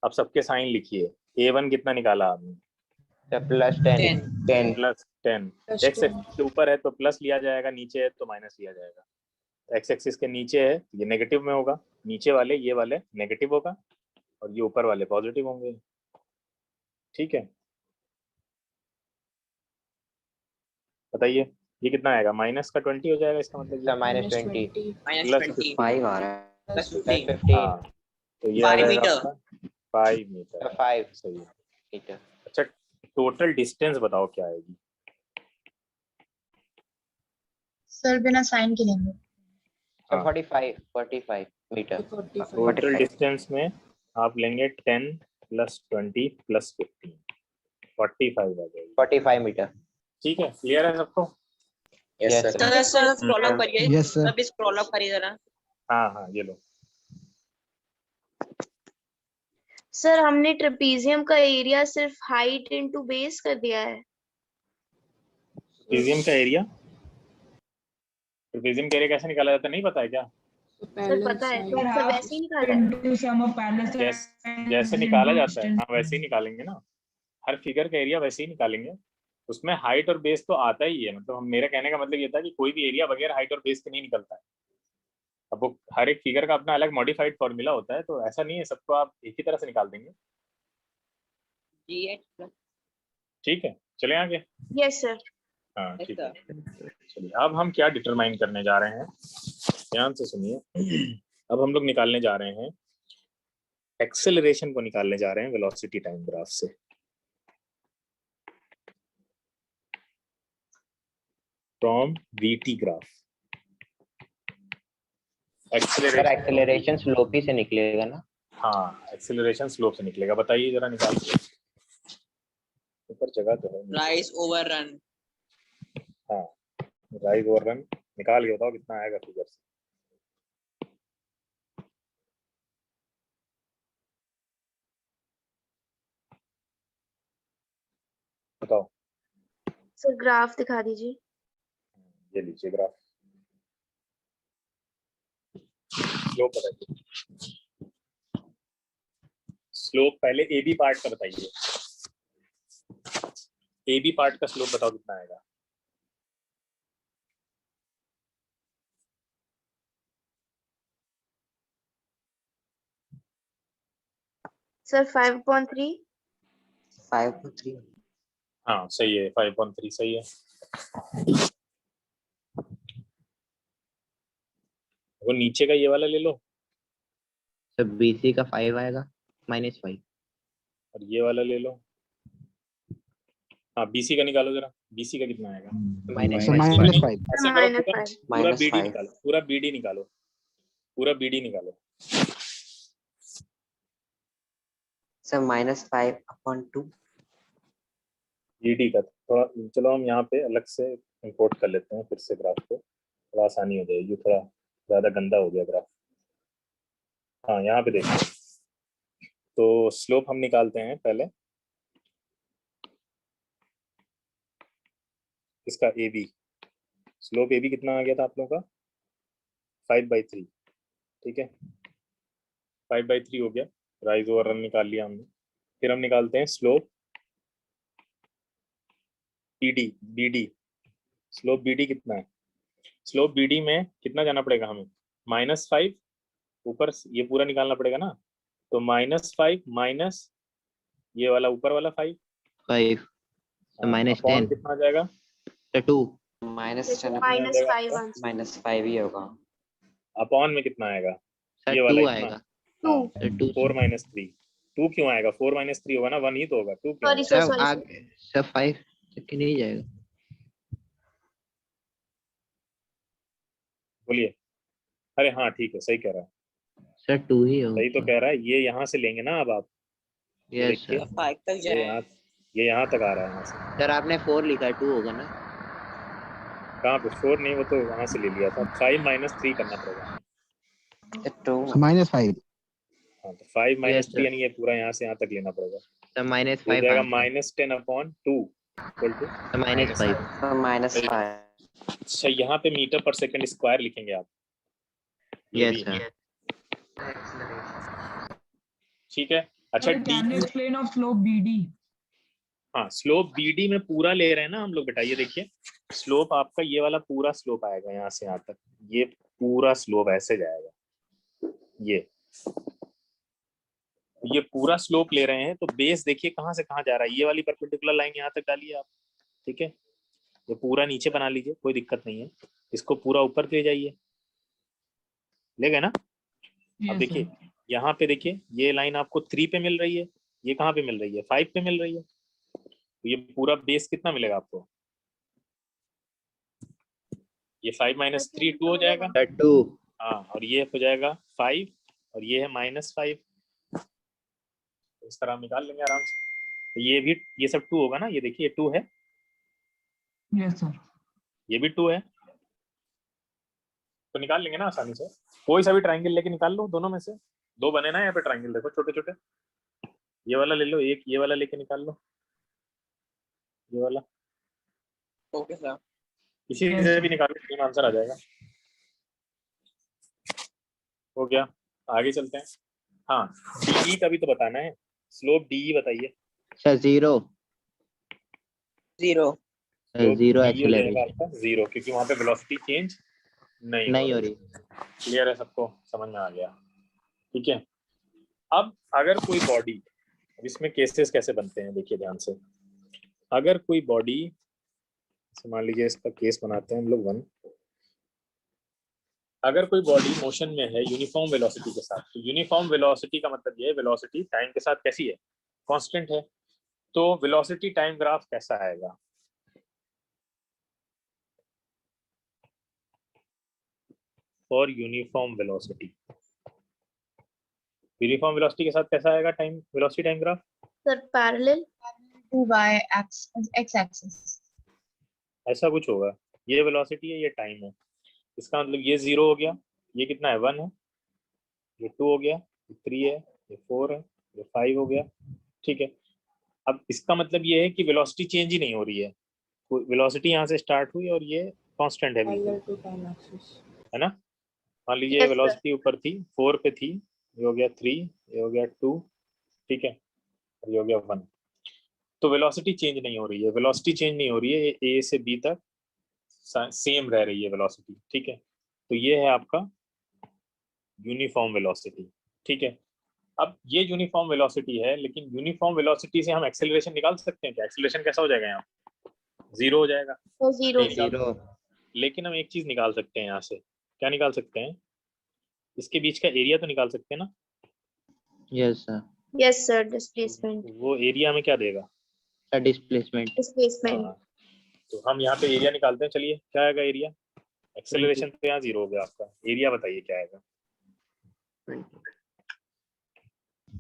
अब सबके साइन लिखिए। A1 कितना निकाला आपने, Sir, plus 10. 10. Plus 10। plus x axis के ऊपर है तो प्लस लिया जाएगा, नीचे है तो माइनस लिया जाएगा। एक्स एक्सिस के नीचे है ये नेगेटिव में होगा, नीचे वाले ये वाले नेगेटिव होगा और ये ऊपर वाले पॉजिटिव होंगे। ठीक है, बताइए ये कितना आएगा, माइनस का 20 हो जाएगा, इसका मतलब Sir, minus 20. minus Plus 20 5 आ रहा है. plus Plus 15 15. हाँ, तो ये आ जाएगा आपका 5 मीटर 5 सही है। मीटर। अच्छा टोटल डिस्टेंस बताओ क्या आएगी? सर बिना साइन के लेंगे। हाँ। 45 मीटर। 45 टोटल डिस्टेंस में आप लेंगे 10 + 20 + 15 45 आ जाएगी। 45 मीटर। ठीक है, क्लियर है सबको? Yes, Yes, sir. sir. Sir scroll up करिए, Yes, sir. सब स्क्रॉल अप करिए जरा। हाँ ये लो। सर हमने ट्रेपीजियम का एरिया सिर्फ हाइट इनटू बेस कर दिया है। ट्रेपेजियम का एरिया, ट्रेपेजियम का एरिया कैसे निकाला जाता है नहीं पता है क्या? सर पता है, तो Sir, सर half वैसे ही निकाला है। into sum of parallel जैसे sides निकाला into जाता है हाँ वैसे ही निकालेंगे ना, हर फिगर का एरिया वैसे ही निकालेंगे। उसमें हाइट और बेस तो आता ही है, मतलब मेरा कहने का मतलब ये था कि कोई भी एरिया बगैर हाइट और बेस के नहीं निकलता है। अब वो हर एक फिगर का अपना अलग मॉडिफाइड फॉर्मूला होता है, तो ऐसा नहीं है सबको आप एक ही तरह से निकाल देंगे। ठीक है, चले आगे। Yes sir. हाँ ठीक है, चलिए अब हम क्या डिटरमाइन करने जा रहे हैं, ध्यान से सुनिए। अब हम लोग निकालने जा रहे हैं एक्सेलरेशन को निकालने जा रहे हैं वेलोसिटी टाइम ग्राफ से। From VT graph acceleration slope ही से निकलेगा ना? हाँ एक्सेलरेशन स्लोप से निकलेगा। बताइए जरा निकाल के, ऊपर जगह तो है। Rise over run. हाँ राइज ओवर रन निकाल के बताओ कितना आएगा फिगर से। बताओ। सर ग्राफ दिखा दीजिए। ये लीजिए ग्राफ। स्लोप बताइए, स्लोप पहले ए बी पार्ट का बताइए। ए बी पार्ट का स्लोप बताओ कितना आएगा? सर 5.3। 5.3. हाँ सही है, 5.3 सही है। वो नीचे का ये वाला ले लो, तो BC का 5 आएगा -5। और ये वाला ले लो। हाँ BC का निकालो जरा, BC का कितना आएगा? So -5. ऐसा करो -5। पूरा BD -5. निकालो, पूरा BD निकालो, पूरा BD निकालो। Sir, -5/2. BD का थोड़ा, चलो हम यहाँ पे अलग से इंपोर्ट कर लेते हैं फिर से ग्राफ को, थोड़ा आसानी हो जाएगी। थोड़ा ज्यादा गंदा हो गया ग्राफ। हाँ यहाँ पे देखिए, तो स्लोप हम निकालते हैं पहले इसका AB। स्लोप AB कितना आ गया था आप लोगों का? 5/3। ठीक है 5/3 हो गया। राइज ओवर रन निकाल लिया हमने। फिर हम निकालते हैं स्लोप BD। स्लोप BD कितना है? स्लोप BD में कितना जाना पड़ेगा हमें? -5 ऊपर ये पूरा निकालना पड़ेगा ना, तो -5 माइनस ये वाला ऊपर वाला 5 तो -10 कितना आ जाएगा? तो 2 -10 -5 ही होगा। अपॉन में कितना आएगा? सर ये वाला 2 कितना? आएगा। 2। 4 - 3। 2 क्यों आएगा? 4 - 3 होगा ना, 1 ही तो होगा। 2 क्यों सॉरी आएगा? सर, सॉरी आगे सब 5 तक नहीं जाएगा। बोलिए। अरे हाँ ठीक है, सही कह रहा है, सर 2 ही होगा। सही तो कह रहा है। ये यहाँ से लेंगे ना अब आप, यस देखिए सर। 5 तक ये जाए। यहाँ, ये यहाँ तक आ रहा है यहाँ से। सर आपने 4 लिखा है, 2 होगा ना? कहाँ पे 4 नहीं, वो तो वहां से ले लिया था। 5 - 3 करना पड़ेगा। तो So -5. हाँ तो 5 Yes, - 3 यानी ये पूरा यहाँ से यहाँ तक लेना पड़ेगा। तो हो -5 जाएगा आंसर। -10/2 इक्वल टू तो -5। -5. अच्छा यहाँ पे मीटर पर सेकंड स्क्वायर लिखेंगे आप। ये यस भी सर। ठीक है। अच्छा Sir, can you explain of slope BD? हाँ स्लोप BD में पूरा ले रहे हैं ना हम लोग बेटा। ये देखिए स्लोप आपका ये वाला पूरा स्लोप आएगा यहाँ से यहाँ तक, ये पूरा स्लोप ऐसे जाएगा। ये पूरा स्लोप ले रहे हैं, तो बेस देखिए कहाँ से कहाँ जा रहा है। ये वाली परपेंडिकुलर लाइन यहाँ तक डालिए आप। ठीक है, ये पूरा नीचे बना लीजिए, कोई दिक्कत नहीं है। इसको पूरा ऊपर ले जाइए, ले गए ना? अब Yes, देखिए sir. यहाँ पे देखिए ये लाइन आपको 3 पे मिल रही है, ये कहाँ पे मिल रही है, 5 पे मिल रही है। तो ये पूरा बेस कितना मिलेगा आपको, ये 5 - 3 2 हो जाएगा। 2। हाँ, और ये हो जाएगा 5 और ये है -5। इस तरह हम निकाल लेंगे आराम से। तो ये भी, ये सब 2 होगा ना, ये देखिए 2 है, Yes, sir. ये भी 2 है, तो निकाल लेंगे ना आसानी से। कोई सा भी ट्राइंगल लेके निकाल लो, दोनों में से 2 बने ना यहाँ पे ट्राइंगल, देखो छोटे छोटे। ये वाला ले लो, एक ये वाला लेके निकाल लो, ये वाला। Okay sir. इसी Yes, से sir. भी निकाल लो, सेम आंसर आ जाएगा। हो गया, आगे चलते हैं। हाँ, डी का भी तो बताना है, स्लोप डी बताइए। सर 0। 0 0 आपका एक्सेलरेशन 0, क्योंकि वहां पे वेलोसिटी चेंज नहीं हो हो रही। क्लियर है सबको, समझ में आ गया? ठीक है। अब अगर कोई बॉडी, अब इसमें केसेस कैसे बनते हैं देखिए ध्यान से। अगर कोई बॉडी, मान लीजिए इसका केस बनाते हैं हम लोग 1। अगर कोई बॉडी मोशन में है यूनिफॉर्म वेलोसिटी के साथ, तो यूनिफॉर्म वेलोसिटी का मतलब ये है वेलोसिटी टाइम के साथ कैसी है, कांस्टेंट है। तो वेलोसिटी टाइम ग्राफ कैसा आएगा, for uniform velocity, uniform velocity के साथ कैसा आएगा time velocity time graph? Sir parallel to y x axis. ऐसा कुछ होगा, ये वेलोसिटी है, ये टाइम है, इसका मतलब ये 0 हो गया, ये कितना है 1 है, ये 2 हो गया, ये 3 है, ये 4 है, ये 5 हो गया। ठीक है। अब इसका मतलब ये है कि वेलोसिटी चेंज ही नहीं हो रही है, वेलोसिटी यहाँ से स्टार्ट हुई और ये कांस्टेंट है बिल्कुल, Parallel to time axis. है ना। मान लीजिए Yes, sir. वेलोसिटी ऊपर थी 4 पे थी, ये हो गया 3, ये हो गया 2, ठीक है, और ये हो गया 1। तो वेलोसिटी चेंज नहीं हो रही है, वेलोसिटी चेंज नहीं हो रही है, ये ए से बी तक सेम रह रही है वेलोसिटी। ठीक है, तो ये है आपका यूनिफॉर्म वेलोसिटी। ठीक है। अब ये यूनिफॉर्म वेलोसिटी है, लेकिन यूनिफॉर्म वेलोसिटी से हम एक्सेलरेशन निकाल सकते हैं क्या? एक्सेलरेशन कैसा हो जाएगा यहाँ, 0 हो जाएगा। तो 0 नहीं निकाल सकते। लेकिन हम एक चीज निकाल सकते हैं यहाँ से, क्या निकाल सकते हैं, इसके बीच का एरिया तो निकाल सकते हैं ना। Yes sir. Yes sir, displacement वो एरिया में क्या देगा, सर डिस्प्लेसमेंट। डिस्प्लेसमेंट हाँ, तो हम यहाँ पे एरिया निकालते हैं। चलिए क्या आएगा एरिया, एक्सेलरेशन तो यहाँ 0 हो गया आपका, एरिया बताइए क्या आएगा।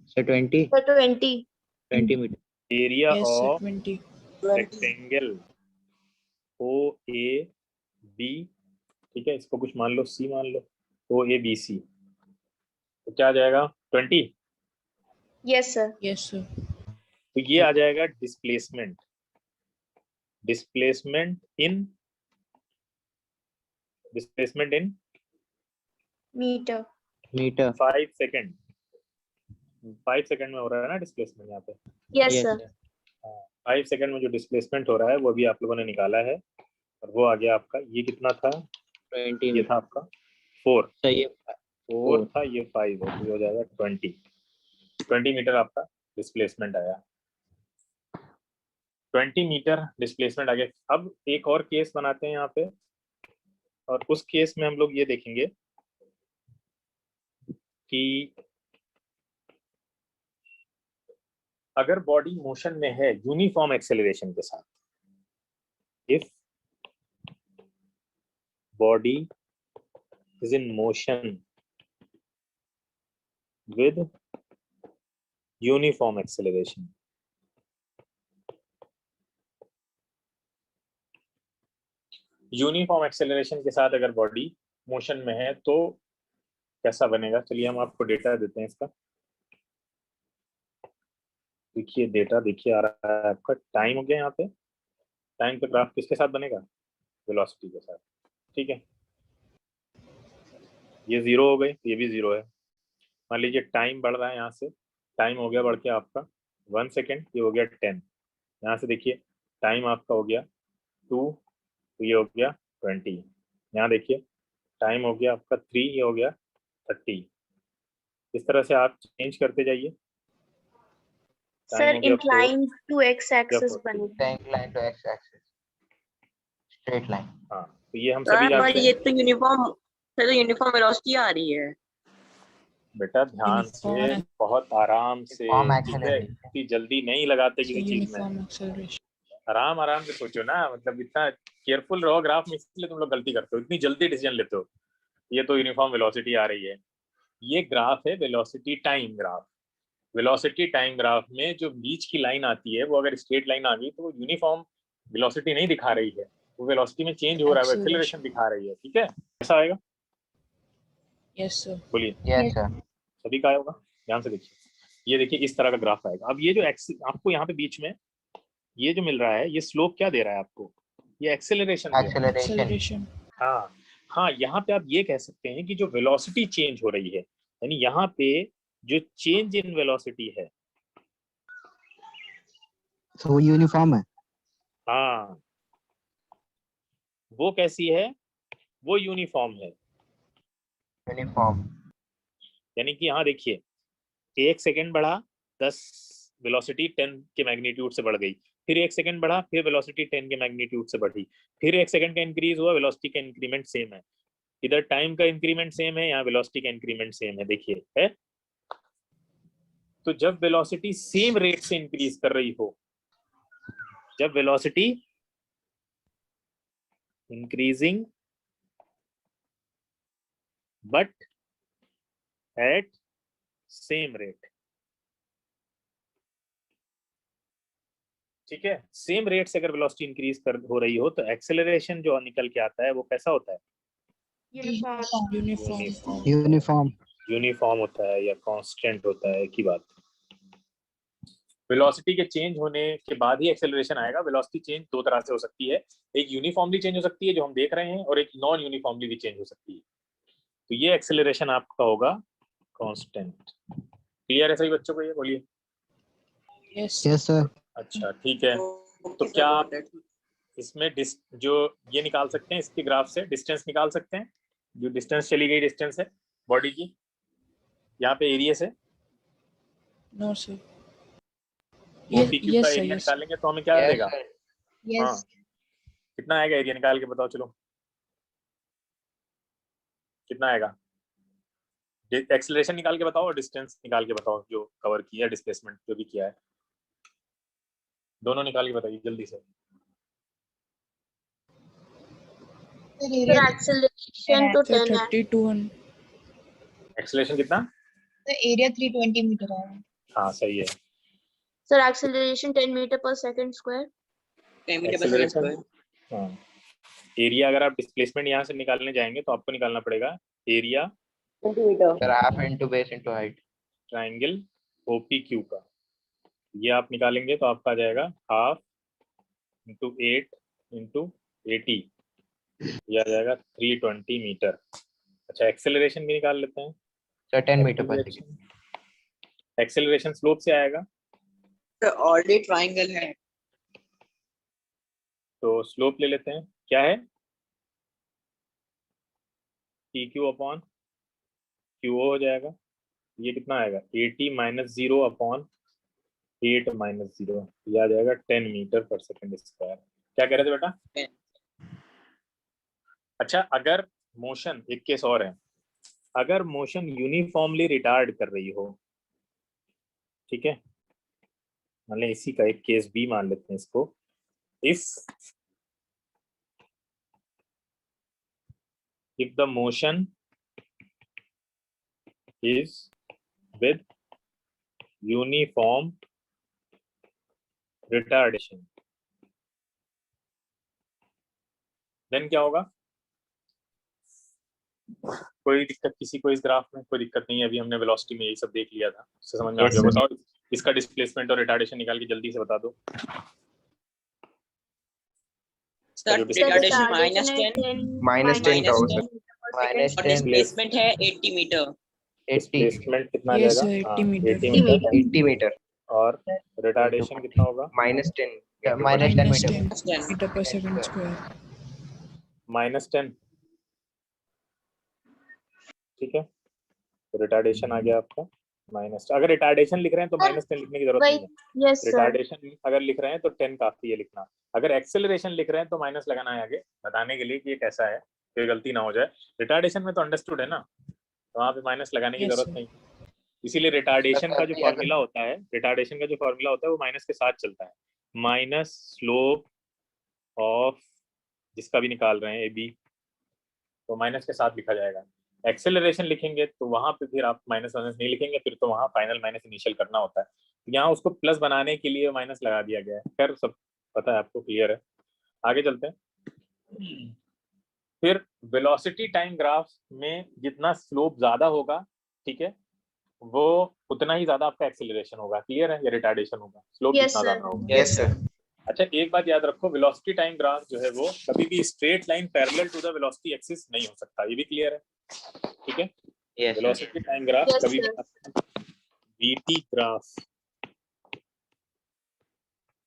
Sir 20 sir 20 metre. Area Yes, sir. Of 20. Rectangle O A B, ठीक है, इसको कुछ मान लो सी मान लो, ओ ए बी सी, तो क्या आ जाएगा 20। Yes sir Yes, sir. तो ये आ जाएगा displacement, displacement in metre 5 second, 5 second में हो रहा है ना डिस्प्लेसमेंट यहाँ पे। यस Yes, सर 5 सेकंड में जो डिस्प्लेसमेंट हो रहा है वो भी आप लोगों ने निकाला है, और वो आ गया आपका, ये कितना था, 20 ये था आपका 4, सर ये 4 था, ये 5 है, तो ये हो जाएगा 20 मीटर आपका डिस्प्लेसमेंट आया। 20 मीटर डिस्प्लेसमेंट आ गया। अब एक और केस बनाते हैं यहाँ पे, और उस केस में हम लोग ये देखेंगे कि अगर बॉडी मोशन में है यूनिफॉर्म एक्सेलरेशन के साथ, if body is in motion with uniform acceleration, uniform acceleration के साथ अगर बॉडी मोशन में है तो कैसा बनेगा। चलिए हम आपको डेटा देते हैं इसका। देखिए डेटा देखिए आ रहा है आपका, टाइम हो गया यहाँ पे, टाइम का ग्राफ किसके साथ बनेगा, वेलोसिटी के साथ। ठीक है, ये 0 हो गई, ये भी 0 है। मान लीजिए टाइम बढ़ रहा है, यहाँ से टाइम हो गया बढ़ के आपका 1 सेकेंड, ये हो गया 10। यहाँ से देखिए टाइम आपका हो गया 2, तो ये हो गया 20। यहाँ देखिए टाइम हो गया आपका 3, ये हो गया 30। इस तरह से आप चेंज करते जाइए। Sir incline to X axis बनेगा। Incline to X axis straight line. हाँ, तो ये हम सभी जानते हैं। ये तो यूनिफॉर्म वेलोसिटी आ रही है। बेटा ध्यान से, बहुत आराम से, Uniform ठीक है, acceleration. इतनी जल्दी नहीं लगाते किसी चीज में, यूनिफॉर्म एक्सेलरेशन। आराम आराम से सोचो ना, मतलब इतना केयरफुल रहो ग्राफ में, इसलिए तुम लोग गलती करते हो, इतनी जल्दी डिसीजन लेते हो। ये तो यूनिफॉर्म वेलोसिटी आ रही है, ये ग्राफ है velocity time graph. Velocity time graph में जो बीच की लाइन आती है वो अगर स्ट्रेट लाइन आ गई तो वो यूनिफॉर्म वेलोसिटी नहीं दिखा रही है, वो वेलोसिटी में चेंज हो रहा है, वो एक्सेलरेशन दिखा रही है, ठीक है, ऐसा आएगा। Yes sir. बोलिए Yes, sir. सभी का होगा, ध्यान से देखिए, ये देखिए इस तरह का ग्राफ आएगा। अब ये जो आपको यहाँ पे बीच में ये जो मिल रहा है, ये स्लोप क्या दे रहा है आपको, ये एक्सेलरेशन दे रहा है। Acceleration. एक्सेलरेशन। हाँ हाँ, यहाँ पे आप ये कह सकते हैं कि जो वेलोसिटी चेंज हो रही है, यानी यहाँ पे जो चेंज इन वेलोसिटी है, तो वो यूनिफॉर्म है। हाँ वो कैसी है, वो यूनिफॉर्म है। Uniform. यानी कि यहाँ देखिए, 1 सेकंड बढ़ा 10, वेलोसिटी 10 के मैग्नीट्यूड से बढ़ गई, फिर 1 सेकंड बढ़ा, फिर वेलोसिटी 10 के मैग्नीट्यूड से बढ़ी, फिर 1 सेकंड का इंक्रीज हुआ, वेलोसिटी का इंक्रीमेंट सेम है। इधर टाइम का इंक्रीमेंट सेम है, यहाँ वेलोसिटी का इंक्रीमेंट सेम है, देखिए है। तो जब वेलोसिटी सेम रेट से इंक्रीज कर रही हो, जब velocity increasing but at same rate, ठीक है, सेम रेट से अगर वेलोसिटी इंक्रीज कर हो रही हो तो एक्सेलरेशन जो निकल के आता है वो कैसा होता है, यूनिफॉर्म। यूनिफॉर्म। यूनिफॉर्म होता है या कांस्टेंट होता है, की बात। वेलोसिटी के चेंज होने के बाद ही एक्सेलरेशन आएगा। वेलोसिटी चेंज दो तरह से हो सकती है, एक यूनिफॉर्मली चेंज हो सकती है जो हम देख रहे हैं, और एक नॉन यूनिफॉर्मली भी चेंज हो सकती है। तो ये एक्सेलरेशन आपका होगा कांस्टेंट। क्लियर है सभी बच्चों को, ये बोलिए। Yes yes sir. अच्छा ठीक है, तो क्या आप इसमें जो ये निकाल सकते हैं, इसके ग्राफ से डिस्टेंस निकाल सकते हैं, जो डिस्टेंस चली गई डिस्टेंस है बॉडी की, यहाँ पे एरिया से नो सर। OPQ का एरिया निकालेंगे तो हमें क्या Yes, देगा, sir. हाँ कितना आएगा एरिया, निकाल के बताओ, चलो कितना आएगा, एक्सेलरेशन निकाल के बताओ और डिस्टेंस निकाल के बताओ, जो कवर किया है, डिस्प्लेसमेंट जो भी किया है, दोनों निकाल के बताइए जल्दी से। एक्सेलरेशन तो 10 है। 32 एक्सेलरेशन कितना, The area 320 meter है। हाँ सही है। सर एक्सेलरेशन 10 मीटर पर सेकंड स्क्वायर। 10 मीटर पर सेकंड स्क्वायर। हाँ, एरिया अगर आप डिस्प्लेसमेंट यहाँ से निकालने जाएंगे तो आपको निकालना पड़ेगा area Sir, half into base into height. Triangle OPQ का, ये आप निकालेंगे तो आपका आ जाएगा 1/2 × 8 × 80, ये आ जाएगा 320 मीटर। अच्छा एक्सेलरेशन भी निकाल लेते हैं। Sir, 10 meter per second. Acceleration slope से आएगा, ऑलरेडी ट्रायंगल है तो स्लोप ले लेते हैं, क्या है PQ/QO हो जाएगा, ये कितना आएगा 80 - 0/8 - 0, ये आ जाएगा 10 मीटर पर सेकंड स्क्वायर। क्या कह रहे थे बेटा? 10। अच्छा अगर मोशन, एक केस और है, अगर मोशन यूनिफॉर्मली रिटार्ड कर रही हो, ठीक है, मान लें इसी का एक केस बी मान लेते हैं इसको, if the motion is with uniform retardation, then क्या होगा? कोई दिक्कत किसी को इस ग्राफ में? कोई दिक्कत नहीं है, अभी हमने वेलोसिटी में यही सब देख लिया था, उससे समझ में आ गया। बताओ इसका डिस्प्लेसमेंट और रिटार्डेशन निकाल के जल्दी से बता दो। सर रिटार्डेशन -10 का होगा, और डिस्प्लेसमेंट है 80 मीटर। डिस्प्लेसमेंट कितना आ Yes, जाएगा? sir, 80 हाँ, मीटर। 80 मीटर और रिटार्डेशन कितना होगा? -10 -10 मीटर पर सेकंड स्क्वायर। -10, ठीक है, तो रिटार्डेशन आ गया आपका -10। अगर रिटार्डेशन लिख रहे हैं तो -10 लिखने की जरूरत नहीं है। Yes sir. रिटार्डेशन अगर लिख रहे हैं तो 10 काफी है लिखना। अगर एक्सेलरेशन लिख रहे हैं तो माइनस लगाना है आगे, बताने के लिए कि ये कैसा है, कोई गलती ना हो जाए। रिटार्डेशन में तो अंडरस्टूड है ना, तो वहाँ पे माइनस लगाने की Yes, जरूरत sir. नहीं। इसीलिए रिटार्डेशन का जो फॉर्मूला होता है, रिटार्डेशन का जो फॉर्मूला होता है वो माइनस के साथ चलता है। माइनस स्लोप ऑफ जिसका भी निकाल रहे हैं ए बी, तो माइनस के साथ लिखा जाएगा। एक्सेलरेशन लिखेंगे तो वहां पे फिर आप माइनस माइनस नहीं लिखेंगे, फिर तो वहां फाइनल माइनस इनिशियल करना होता है। तो यहाँ उसको प्लस बनाने के लिए माइनस लगा दिया गया है। खैर सब पता है आपको, क्लियर है। आगे चलते हैं। फिर वेलोसिटी टाइम ग्राफ में जितना स्लोप ज्यादा होगा, ठीक है, वो उतना ही ज्यादा आपका एक्सेलरेशन होगा। क्लियर है? या रिटार्डेशन होगा, स्लोप Yes, जितना sir. ज्यादा होगा। Yes sir. अच्छा एक बात याद रखो, वेलोसिटी टाइम ग्राफ जो है वो कभी भी straight line parallel to the velocity axis नहीं हो सकता। ये भी क्लियर है? ठीक है, yes sir. Velocity time graph Yes, कभी sir. भी VT graph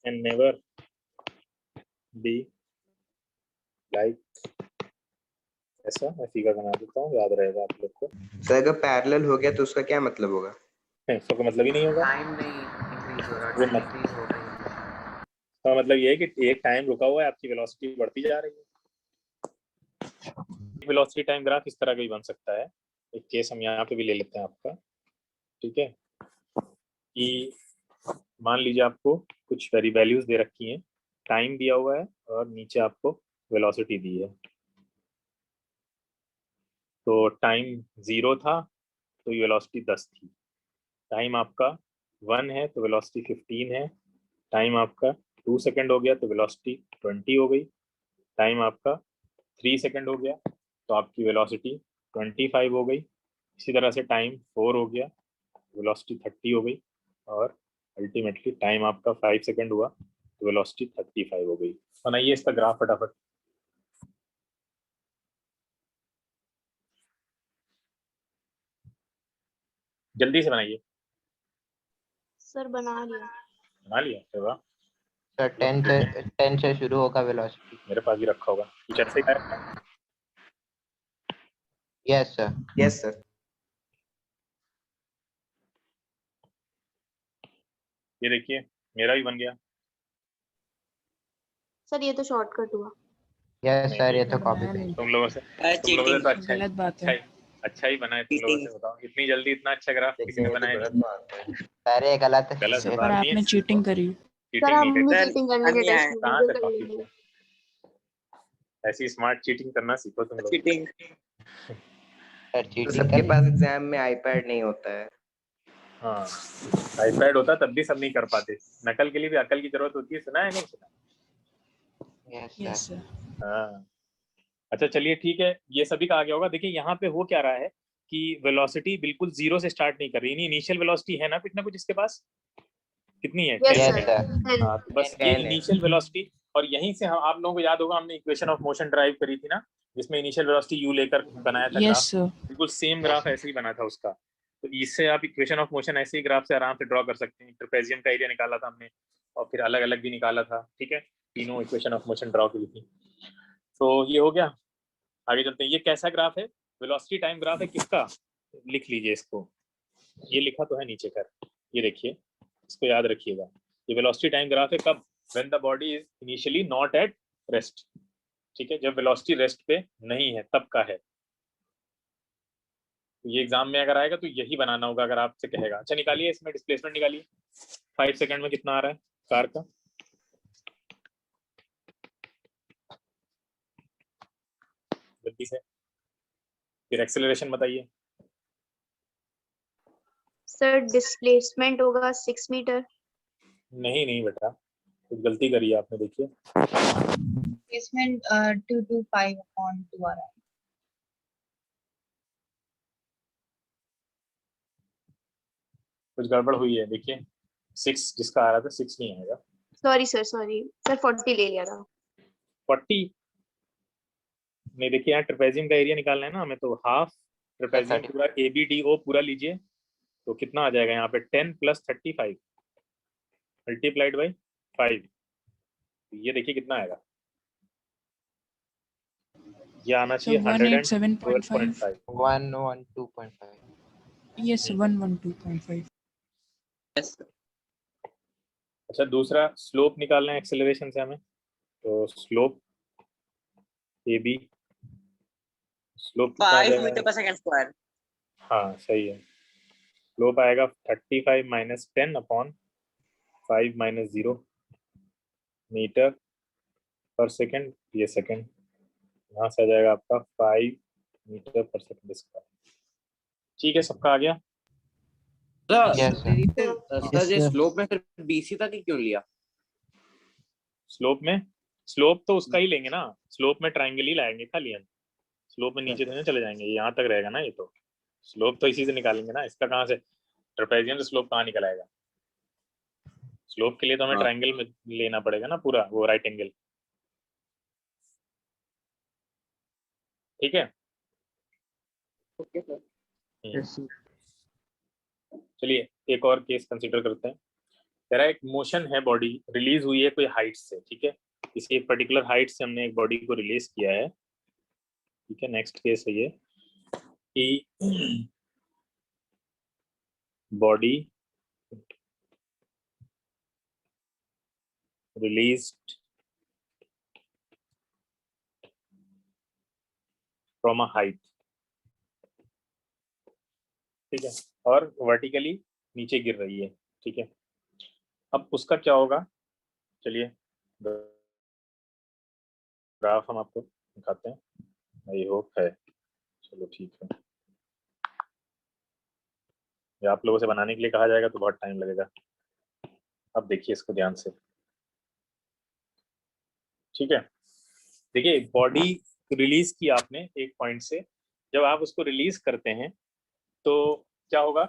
can never be like ऐसा। मैं फिगर बना देता हूँ, याद रहेगा आप लोग को। सर अगर पैरेलल हो गया तो उसका क्या मतलब होगा? इसका कोई मतलब ही नहीं होगा। टाइम नहीं इंक्रीज हो रहा, वो टाइम मत- इंक्रीज हो रहा है। इसका मतलब ये है कि एक टाइम रुका हुआ है, आपकी वेलोसिटी बढ़ती जा रही है। वेलोसिटी टाइम ग्राफ इस तरह का भी बन सकता है। एक केस हम यहाँ पे भी ले लेते हैं आपका, ठीक है, कि मान लीजिए आपको कुछ वेरी वैल्यूज दे रखी हैं, टाइम दिया हुआ है और नीचे आपको वेलोसिटी दी है। तो टाइम 0 था तो ये वेलोसिटी 10 थी। टाइम आपका 1 है तो वेलोसिटी 15 है। टाइम आपका 2 सेकंड हो गया तो वेलोसिटी 20 हो गई। टाइम आपका 3 सेकंड हो गया तो आपकी वेलोसिटी 25 हो गई। इसी तरह से टाइम 4 हो गया, वेलोसिटी 30 हो गई। और अल्टीमेटली टाइम आपका 5 सेकंड हुआ तो वेलोसिटी 35 हो गई। बनाइए इसका ग्राफ फटाफट। जल्दी से बनाइए। सर बना लिया। बना लिया? अरे वाह, सर 10 से शुरू होगा वेलोसिटी। मेरे पास भी रखा होगा कुछ ऐसे ही रखा है। Yes sir. Yes sir. ये देखिए मेरा भी बन गया। सर ये तो शॉर्टकट हुआ। यस नहीं, सर ये तो सर, कॉपी मैं नहीं। तुम लोगों से चीटिंग तो अच्छा गलत बात है। अच्छा ही बना है। तुम लोगों से बताओ, इतनी जल्दी इतना अच्छा ग्राफ किसी ने बनाया नहीं। सर ये गलत है। गलत सर बात नहीं आपने है। चीटिंग करी। सर चीटिंग हम नहीं भी है। चीटिंग करने के टेस्ट में कहाँ बिल्कुल से कर कॉपी लेंगे। ऐसी स्मार्ट चीटिंग करना सीखो तुम लोग। चीटिंग सर चीटिंग सबके पास एग्जाम में आईपैड नहीं होता है। हाँ, आईपैड होता तब भी सब नहीं कर पाते। नकल के लिए भी अकल की जरूरत होती है। सुना है नहीं सुना? Yes sir. हाँ, अच्छा चलिए ठीक है, ये सभी का आ गया होगा। देखिए यहाँ पे हो क्या रहा है कि वेलोसिटी बिल्कुल 0 से स्टार्ट नहीं कर रही। इनिशियल वेलोसिटी है ना कुछ इसके पास। कितनी है? Yes 10 sir. है। हाँ, तो बस ये इनिशियल वेलोसिटी। और यहीं से आप लोगों को याद होगा हमने इक्वेशन ऑफ मोशन ड्राइव करी थी ना, जिसमें इनिशियल वेलोसिटी यू लेकर बनाया था यस ग्राफ। सर। बिल्कुल सेम ग्राफ ऐसे ही बना था उसका। तो इससे आप इक्वेशन ऑफ मोशन ऐसे ही ग्राफ से आराम से ड्रॉ कर सकते हैं। ट्रेपेजियम का एरिया निकाला था हमने और फिर अलग अलग भी निकाला था। ठीक है, तीनों इक्वेशन ऑफ मोशन ड्रॉ की थी। तो ये हो गया। आगे चलते हैं। ये कैसा ग्राफ है? वेलोसिटी टाइम ग्राफ है। किसका? लिख लीजिए इसको। ये लिखा तो है नीचे कर। ये देखिए, इसको याद रखिएगा। ये वेलोसिटी टाइम ग्राफ है कब? When the body is initially not at rest. ठीक है, जब वेलोसिटी रेस्ट पे नहीं है तब का है। तो ये एग्जाम में अगर आएगा तो यही बनाना होगा अगर आपसे कहेगा। अच्छा निकालिए, इसमें डिस्प्लेसमेंट निकालिए। 5 सेकंड में कितना आ रहा है कार का? जल्दी से। फिर एक्सेलरेशन बताइए। सर डिस्प्लेसमेंट होगा 6 मीटर। नहीं बेटा, कुछ गलती करी है आपने। देखिए Displacement 225/2 आ रहा है। कुछ गड़बड़ हुई है। देखिए 6 जिसका आ रहा था 6 नहीं आएगा। सॉरी सर 40 ले लिया था। 40 नहीं। देखिए यहाँ ट्रेपेजियम का एरिया निकालना है ना हमें, तो हाफ ट्रेपेजियम पूरा ABDO पूरा लीजिए। तो कितना आ जाएगा यहाँ पे? 10 + 35 मल्टीप्लाइड बाई 5। ये देखिए कितना आएगा। ये आना चाहिए 112.5। 112.5। यस 112.5। अच्छा दूसरा स्लोप निकालना है एक्सेलरेशन से हमें। तो स्लोप AB, स्लोप 5 मीटर पर सेकंड स्क्वायर। हाँ सही है। स्लोप आएगा 35 माइनस 10 अपॉन 5 माइनस 0 मीटर पर सेकेंड, ये सेकेंड, यहाँ से आ जाएगा आपका 5 मीटर पर सेकेंड स्क्वायर। ठीक है, सबका आ गया। सर ये स्लोप में फिर BC तक ही क्यों लिया? स्लोप में, स्लोप तो उसका ही लेंगे ना, स्लोप में ट्रायंगल ही लाएंगे खाली हम, स्लोप में नीचे तो चले जाएंगे, यहाँ तक रहेगा ना, ये तो स्लोप तो इसी से निकालेंगे ना, इसका कहाँ से ट्रेपेजियम से स्लोप कहाँ निकल आएगा? स्लोप के लिए तो हमें ट्रायंगल में लेना पड़ेगा ना पूरा वो राइट एंगल। ठीक है, ओके सर। चलिए एक और केस कंसीडर करते हैं। तेरा एक मोशन है, बॉडी रिलीज हुई है कोई हाइट से, ठीक है, किसी एक पर्टिकुलर हाइट से हमने एक बॉडी को रिलीज किया है, ठीक है। नेक्स्ट केस है ये कि body released from a height, ठीक है, और वर्टिकली नीचे गिर रही है, ठीक है। अब उसका क्या होगा, चलिए ग्राफ हम आपको दिखाते हैं, आई होप है, चलो ठीक है। ये आप लोगों से बनाने के लिए कहा जाएगा तो बहुत टाइम लगेगा। अब देखिए इसको ध्यान से, ठीक है। देखिए बॉडी रिलीज की आपने एक पॉइंट से, जब आप उसको रिलीज करते हैं तो क्या होगा,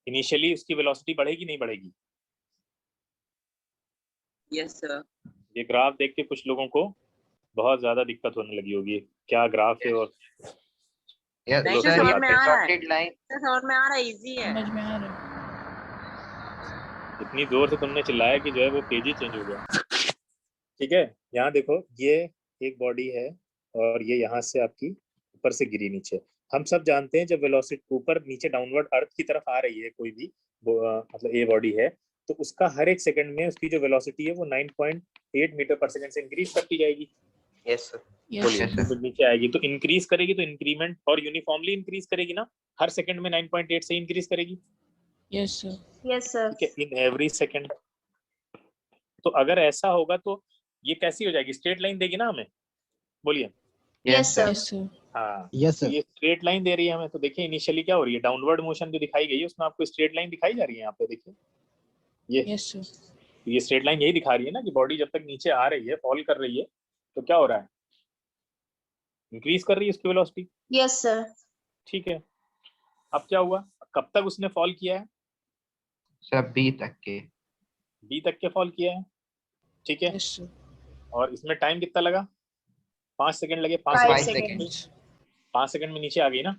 इनिशियली उसकी वेलोसिटी बढ़ेगी नहीं बढ़ेगी? Yes sir. ये ग्राफ देख के कुछ लोगों को बहुत ज्यादा दिक्कत होने लगी होगी, क्या ग्राफ है और नहीं सर, समझ में आ रहा है, समझ में आ रहा है, इजी है, समझ में आ रहा है। इतनी जोर से तुमने चिल्लाया कि जो है वो पेज ही चेंज हो गया, ठीक है। यहाँ देखो ये एक बॉडी है और ये यहाँ से आपकी ऊपर से गिरी नीचे। हम सब जानते हैं जब वेलोसिटी ऊपर नीचे डाउनवर्ड अर्थ की तरफ आ रही है कोई भी मतलब ए बॉडी है, तो उसका हर एक सेकंड में उसकी जो वेलोसिटी है वो 9.8 मीटर पर सेकंड से इंक्रीज करती जाएगी। Yes sir. तो नीचे आएगी तो इंक्रीज करेगी, तो इंक्रीमेंट और यूनिफॉर्मली इंक्रीज करेगी ना, हर सेकंड में 9.8 से इंक्रीज करेगी। Yes sir. Yes sir. ठीक है, इन एवरी सेकंड। तो अगर ऐसा होगा तो ये कैसी हो जाएगी, स्ट्रेट लाइन देगी ना हमें, बोलिए। Yes sir. हाँ यस तो सर। ये स्ट्रेट लाइन दे रही है हमें, तो देखिए इनिशियली क्या हो रही है, डाउनवर्ड मोशन जो दिखाई गई है उसमें आपको स्ट्रेट लाइन दिखाई जा रही है, यहाँ पे देखिए ये। Yes sir. ये स्ट्रेट लाइन यही दिखा रही है ना कि बॉडी जब तक नीचे आ रही है, फॉल कर रही है, तो क्या हो रहा है, इंक्रीज कर रही है उसकी वेलोसिटी। Yes sir. ठीक है, अब क्या हुआ, कब तक उसने फॉल किया है? सब बी तक के फॉल किया है, ठीक है। Yes sir. और इसमें टाइम कितना लगा, 5 सेकंड लगे। 5 सेकंड। 5 सेकंड में नीचे आ गई ना?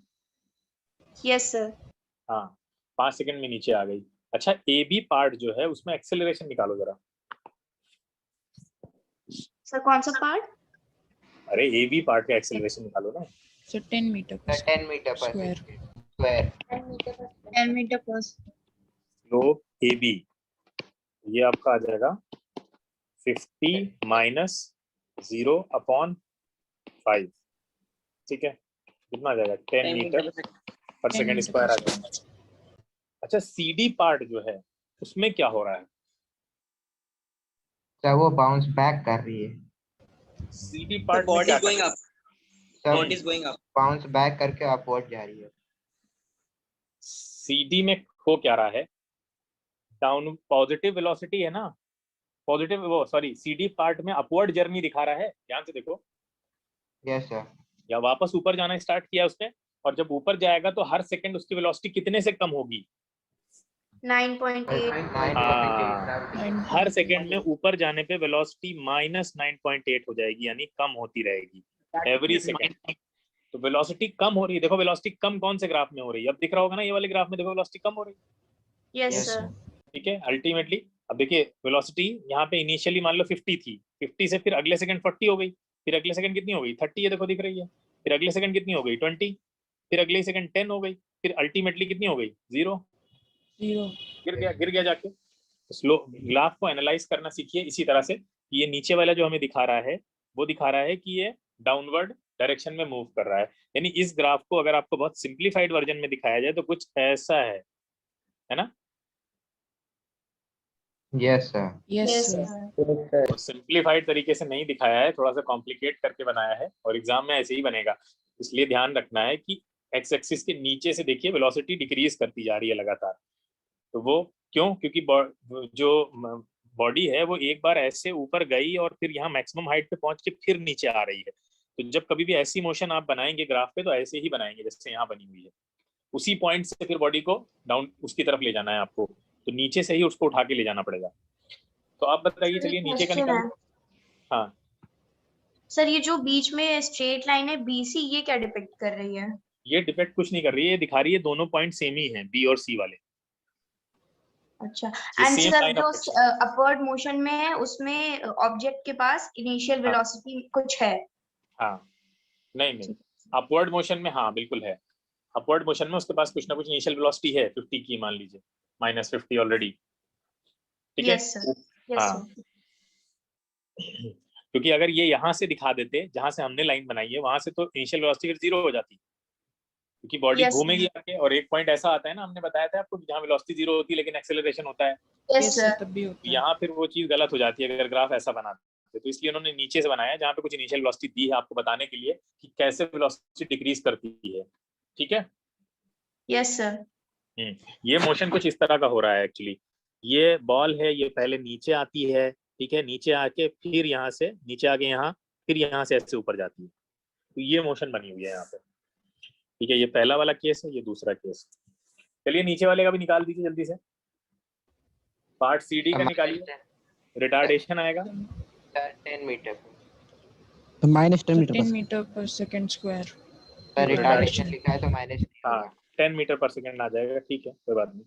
Yes sir. हाँ 5 सेकंड में नीचे आ गई। अच्छा ए बी पार्ट जो है उसमें एक्सेलरेशन निकालो जरा। सर कौन सा पार्ट? अरे ए बी पार्ट का एक्सेलरेशन निकालो ना। सर 10 मीटर पर स्क्वायर। 10 मीटर पर स्लोप ए बी ये आपका आ जाएगा 50 माइनस 0 अपॉन 5, ठीक है, कितना आ जाएगा 10 मीटर पर सेकंड स्क्वायर आ जाएगा। अच्छा सी डी पार्ट जो है उसमें क्या हो रहा है? सर वो बाउंस बैक कर रही है। C D part body going up, body is going up, bounce back करके अपवर्ड जा रही है। सी डी में हो क्या रहा है, डाउन पॉजिटिव वेलोसिटी है ना, पॉजिटिव वो सॉरी सी डी पार्ट में अपवर्ड जर्नी दिखा रहा है, ध्यान से देखो। Yes sir. या वापस ऊपर जाना स्टार्ट किया उसने, और जब ऊपर जाएगा तो हर सेकंड उसकी वेलोसिटी कितने से कम होगी? 9.8। हर सेकंड में ऊपर जाने पे वेलोसिटी माइनस 9.8 हो जाएगी, यानी कम होती रहेगी एवरी सेकंड। तो वेलोसिटी कम हो रही है, देखो वेलोसिटी कम कौन से ग्राफ में हो रही है, अब दिख रहा होगा ना ये वाले ग्राफ में, देखो वेलोसिटी कम हो रही है। Yes sir. ठीक है, अल्टीमेटली अब देखिए वेलोसिटी यहाँ पे इनिशियली मान लो 50 थी, 50 से फिर अगले सेकंड 40 हो गई, फिर अगले सेकंड कितनी हो गई 30 है, देखो दिख रही है, फिर अगले सेकंड कितनी हो गई 20, फिर अगले सेकंड 10 हो गई, फिर अल्टीमेटली कितनी हो गई 0, गिर गया जाके। स्लो ग्राफ को एनालाइज करना सीखिए इसी तरह से कि ये नीचे वाला जो हमें दिखा रहा है वो दिखा रहा है कि ये डाउनवर्ड डायरेक्शन में मूव कर रहा है। यानी इस ग्राफ को अगर आपको बहुत सिंप्लीफाइड वर्जन में दिखाया जाए तो कुछ ऐसा है ना? Yes sir. Yes sir. Simplified तरीके से नहीं दिखाया है, थोड़ा सा कॉम्प्लिकेट करके बनाया है और एग्जाम में ऐसे ही बनेगा। इसलिए ध्यान रखना है कि एक्स एक्सिस के नीचे से देखिए वेलोसिटी डिक्रीज करती जा रही है लगातार। तो वो क्यों? क्योंकि जो बॉडी है वो एक बार ऐसे ऊपर गई और फिर यहाँ मैक्सिमम हाइट पे पहुंच के फिर नीचे आ रही है। तो जब कभी भी ऐसी मोशन आप बनाएंगे ग्राफ पे तो ऐसे ही बनाएंगे जैसे यहाँ बनी हुई है। उसी पॉइंट से फिर बॉडी को डाउन उसकी तरफ ले जाना है आपको, तो नीचे से ही उसको उठा के ले जाना पड़ेगा। तो आप बताइए, चलिए नीचे का निकाल। हाँ सर, ये जो बीच में स्ट्रेट लाइन है बीसी, ये क्या डिपिक्ट कर रही है? ये डिपेक्ट कुछ नहीं कर रही है, ये दिखा रही है दोनों पॉइंट सेम ही हैं, बी और सी वाले। अच्छा, एंड सर जो अपवर्ड मोशन में है उसमें ऑब्जेक्ट के पास इनिशियल वेलोसिटी कुछ है? हाँ नहीं, अपवर्ड मोशन में हाँ बिल्कुल है। अपवर्ड मोशन में उसके पास कुछ ना कुछ इनिशियल वेलोसिटी है 50 की, मान लीजिए -50 ऑलरेडी, ठीक है? यस सर, यस हाँ क्योंकि अगर ये यहाँ से दिखा देते जहां से हमने लाइन बनाई है वहां से तो इनिशियल वेलोसिटी 0 हो जाती, क्योंकि बॉडी घूमेगी आके और एक पॉइंट ऐसा आता है ना, हमने बताया था आपको, जहाँ वेलोसिटी 0 होती है लेकिन एक्सेलरेशन होता है। यस सर, तब भी होता है। यहाँ फिर वो चीज गलत हो जाती है अगर ग्राफ ऐसा बनाते। तो इसलिए उन्होंने नीचे से बनाया जहाँ पे कुछ इनिशियल वेलोसिटी दी है आपको बताने के लिए कि कैसे वेलोसिटी डिक्रीज करती है, ठीक है? Yes sir. ये मोशन कुछ इस तरह का हो रहा है एक्चुअली। ये बॉल है, ये पहले नीचे आती है, ठीक है, नीचे आके फिर यहाँ से नीचे आके यहाँ, फिर यहाँ से ऐसे ऊपर जाती है। तो ये मोशन बनी हुई है यहाँ पे, ठीक है? ये पहला वाला केस है, ये दूसरा केस। चलिए नीचे वाले का भी निकाल दीजिए जल्दी से। पार्ट CD का निकालिए, रिटार्डेशन आएगा 10 मीटर तो -10 मीटर 10 मीटर पर सेकंड स्क्वायर। पर रिटार्डेशन लिखा है तो माइनस। हाँ 10 मीटर पर सेकंड आ जाएगा, ठीक है, कोई बात नहीं।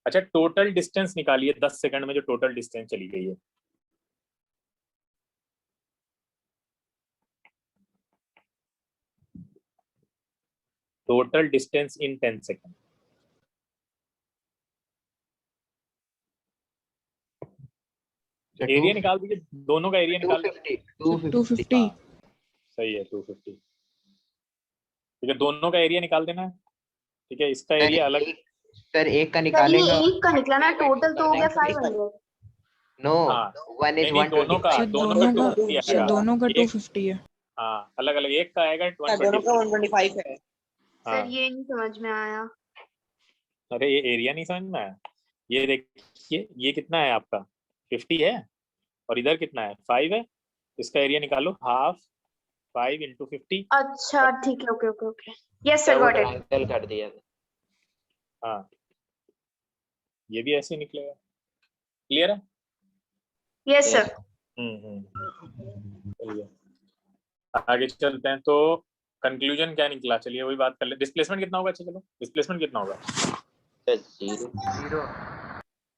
अच्छा, टोटल डिस्टेंस निकालिए 10 सेकंड में जो टोटल डिस्टेंस चली गई है। Total distance in 10 second. Area निकाल दीजिए, दोनों का एरिया निकाल दीजिए। 250। सही है, 250, ठीक है, दोनों का एरिया निकाल देना है, ठीक है? इसका एरिया अलग सर एक का निकालेगा, एक का निकला ना, टोटल तो हो गया 500। No one is 120। दोनों का 250 आएगा, दोनों का 250 है। हाँ अलग अलग, एक का आएगा 120, दोनों का 125 है। सर ये नहीं समझ में आया। अरे ये एरिया नहीं समझ में आया? ये देखिए, ये कितना है आपका 50 है और इधर कितना है 5 है, इसका एरिया निकालो, हाफ 5 × 50। अच्छा ठीक है, okay okay okay, yes sir, got it. Triangle कर दिया। हाँ ये भी ऐसे निकलेगा, क्लियर है? Yes sir. चलिए आगे चलते हैं। तो कंक्लूजन क्या निकला, चलिए वही बात कर ले। डिस्प्लेसमेंट कितना होगा? अच्छा चलो, डिस्प्लेसमेंट कितना होगा?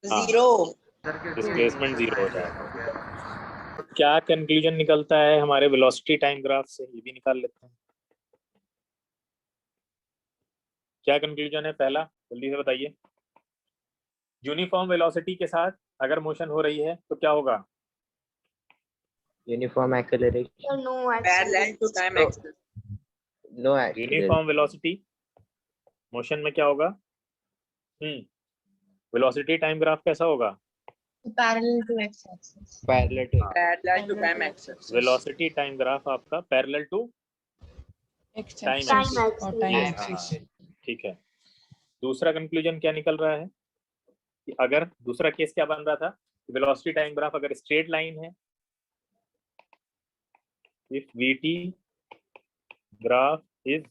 0। डिस्प्लेसमेंट 0 हो जाएगा। क्या कंक्लूजन निकलता है हमारे वेलोसिटी टाइम ग्राफ से, ये भी निकाल लेते हैं। क्या कंक्लूजन है पहला, जल्दी से बताइए। यूनिफॉर्म वेलोसिटी के साथ अगर मोशन हो रही है तो क्या होगा? Uniform acceleration. No parallel to time axes. No uniform velocity motion में क्या होगा? वेलोसिटी टाइम ग्राफ कैसा होगा? Parallel to X axis. Parallel to time axes. Velocity time graph आपका पैरेलल टू टाइम एक्सिस, ठीक है। दूसरा कंक्लूजन क्या निकल रहा है कि अगर दूसरा केस क्या बन रहा था, वेलोसिटी टाइम ग्राफ अगर स्ट्रेट लाइन है, if VT graph is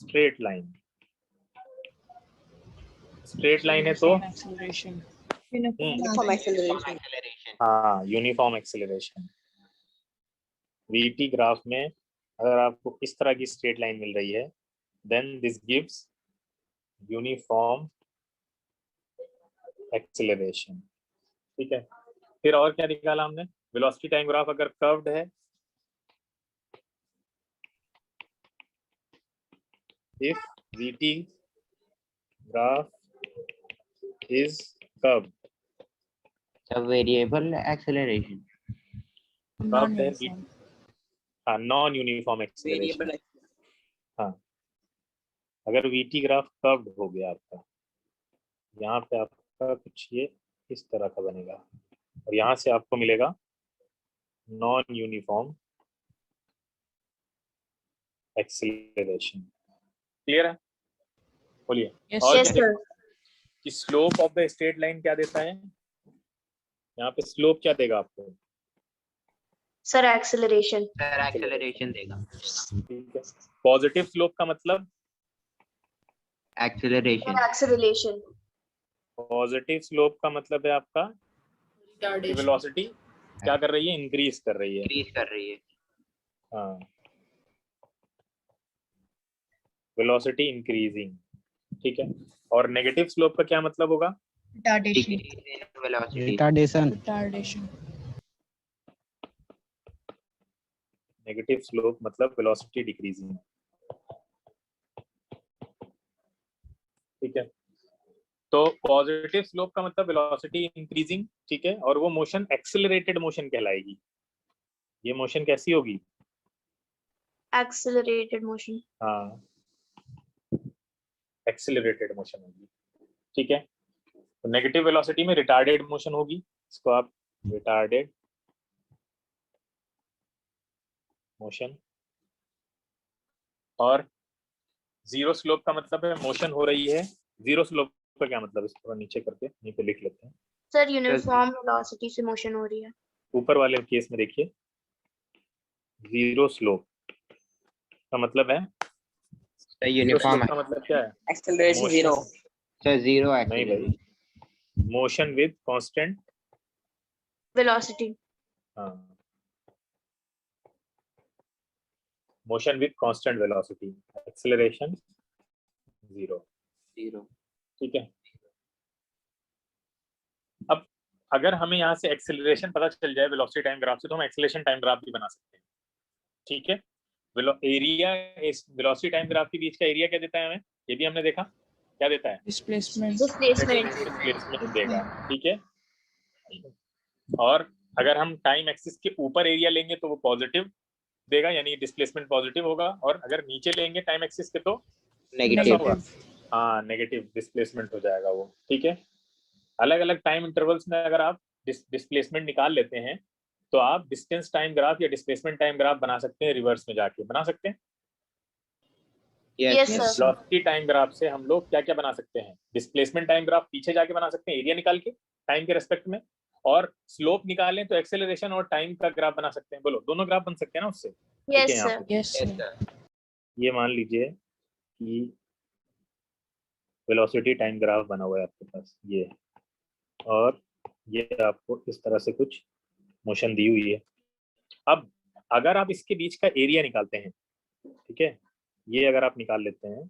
straight line, straight line है तो यूनिफॉर्म एक्सेलरेशन। हाँ यूनिफॉर्म एक्सेलरेशन। VT ग्राफ में अगर आपको इस तरह की स्ट्रेट लाइन मिल रही है, then this gives uniform acceleration, ठीक है। फिर और क्या निकाला हमने? वेलोसिटी टाइम ग्राफ अगर कर्व्ड है, if VT graph is curved, variable acceleration, हाँ, नॉन यूनिफॉर्म एक्सेलरेशन। हाँ, अगर वीटी ग्राफ कर्व्ड हो गया आपका, यहाँ पे आपका कुछ ये इस तरह का बनेगा और यहाँ से आपको मिलेगा नॉन यूनिफॉर्म एक्सेलरेशन। क्लियर है? बोलिए। Yes, और yes क्या sir. कि slope of the straight line क्या देता है? यहाँ पे स्लोप क्या देगा आपको? Sir acceleration. सर एक्सेलरेशन देगा। ठीक है। पॉजिटिव स्लोप का मतलब? एक्सेलरेशन। एक्सेलरेशन। पॉजिटिव स्लोप का मतलब है आपका वेलोसिटी क्या कर रही है? इंक्रीज कर रही है। इंक्रीज कर रही है। हाँ, वेलोसिटी इंक्रीजिंग। ठीक है। और नेगेटिव स्लोप का क्या मतलब होगा? Retardation. Velocity. Retardation. Retardation. Negative slope मतलब वेलोसिटी डिक्रीजिंग। ठीक है। तो पॉजिटिव स्लोप का मतलब वेलोसिटी इंक्रीजिंग। ठीक है। और वो मोशन एक्सेलरेटेड मोशन कहलाएगी। ये मोशन कैसी होगी? Accelerated motion. हाँ, एक्सेलरेटेड मोशन होगी। ठीक है। तो नेगेटिव वेलोसिटी में रिटार्डेड मोशन होगी, इसको आप रिटार्डेड मोशन। और जीरो स्लोप का मतलब है मोशन हो रही है। जीरो स्लोप का क्या मतलब है? इसको नीचे करके यहीं पे लिख लेते हैं। सर यूनिफॉर्म वेलोसिटी से मोशन हो रही है। ऊपर वाले केस में देखिए, जीरो स्लोप का मतलब है, यूनिफॉर्म का मतलब क्या है? Acceleration zero. सर जीरो नहीं भाई, मोशन विद कांस्टेंट वेलोसिटी। हाँ, motion with constant velocity, acceleration zero. ठीक है। अब अगर हमें यहाँ से एक्सेलरेशन पता चल जाए वेलोसिटी टाइम ग्राफ से, तो हम एक्सेलरेशन टाइम ग्राफ भी बना सकते हैं। ठीक है। एरिया वेलोसिटी टाइम ग्राफ के बीच का एरिया क्या देता है हमें? ये भी हमने देखा, क्या देता है? Displacement. डिस्प्लेसमेंट देगा। ठीक है। और अगर हम टाइम एक्सिस के ऊपर एरिया लेंगे तो वो पॉजिटिव देगा, यानी डिस्प्लेसमेंट पॉजिटिव होगा। और अगर नीचे लेंगे टाइम एक्सिस के तो नेगेटिव होगा। हाँ, नेगेटिव डिस्प्लेसमेंट हो जाएगा वो। ठीक है। अलग अलग टाइम इंटरवल्स में अगर आप डिस्प्लेसमेंट निकाल लेते हैं तो आप डिस्टेंस टाइम ग्राफ या डिस्प्लेसमेंट टाइम ग्राफ बना सकते हैं। रिवर्स में जाके बना सकते हैं। Yes sir. Velocity time graph से हम लोग क्या क्या बना सकते हैं? डिस्प्लेसमेंट टाइम ग्राफ पीछे जाके बना सकते हैं एरिया निकाल के टाइम के रेस्पेक्ट में, और स्लोप निकालें तो एक्सेलरेशन और टाइम का ग्राफ बना सकते हैं। बोलो, दोनों ग्राफ बन सकते हैं ना उससे? Yes sir. Yes, sir. ये मान लीजिए कि वेलोसिटी टाइम ग्राफ बना हुआ है आपके पास ये, और ये आपको इस तरह से कुछ मोशन दी हुई है। अब अगर आप इसके बीच का एरिया निकालते हैं, ठीक है, ये अगर आप निकाल लेते हैं,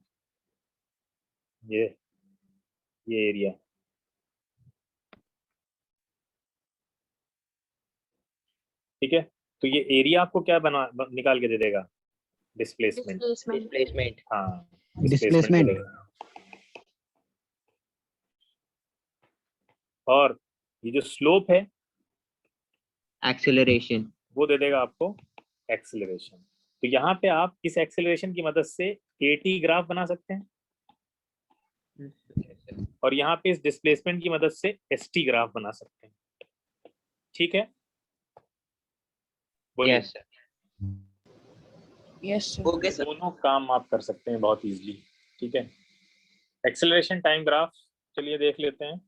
ये एरिया, ठीक है, तो ये एरिया आपको क्या निकाल के दे देगा? डिस्प्लेसमेंट। हाँ, डिस्प्लेसमेंट। और ये जो स्लोप है एक्सेलरेशन, वो दे देगा आपको एक्सेलरेशन। तो यहाँ पे आप इस एक्सेलरेशन की मदद से एटी ग्राफ बना सकते हैं, और यहाँ पे इस डिस्प्लेसमेंट की मदद से एसटी ग्राफ बना सकते हैं। ठीक है। Yes sir. Yes, sir. Okay sir. दोनों काम आप कर सकते हैं बहुत इजीली। ठीक है। एक्सेलरेशन टाइम ग्राफ चलिए देख लेते हैं।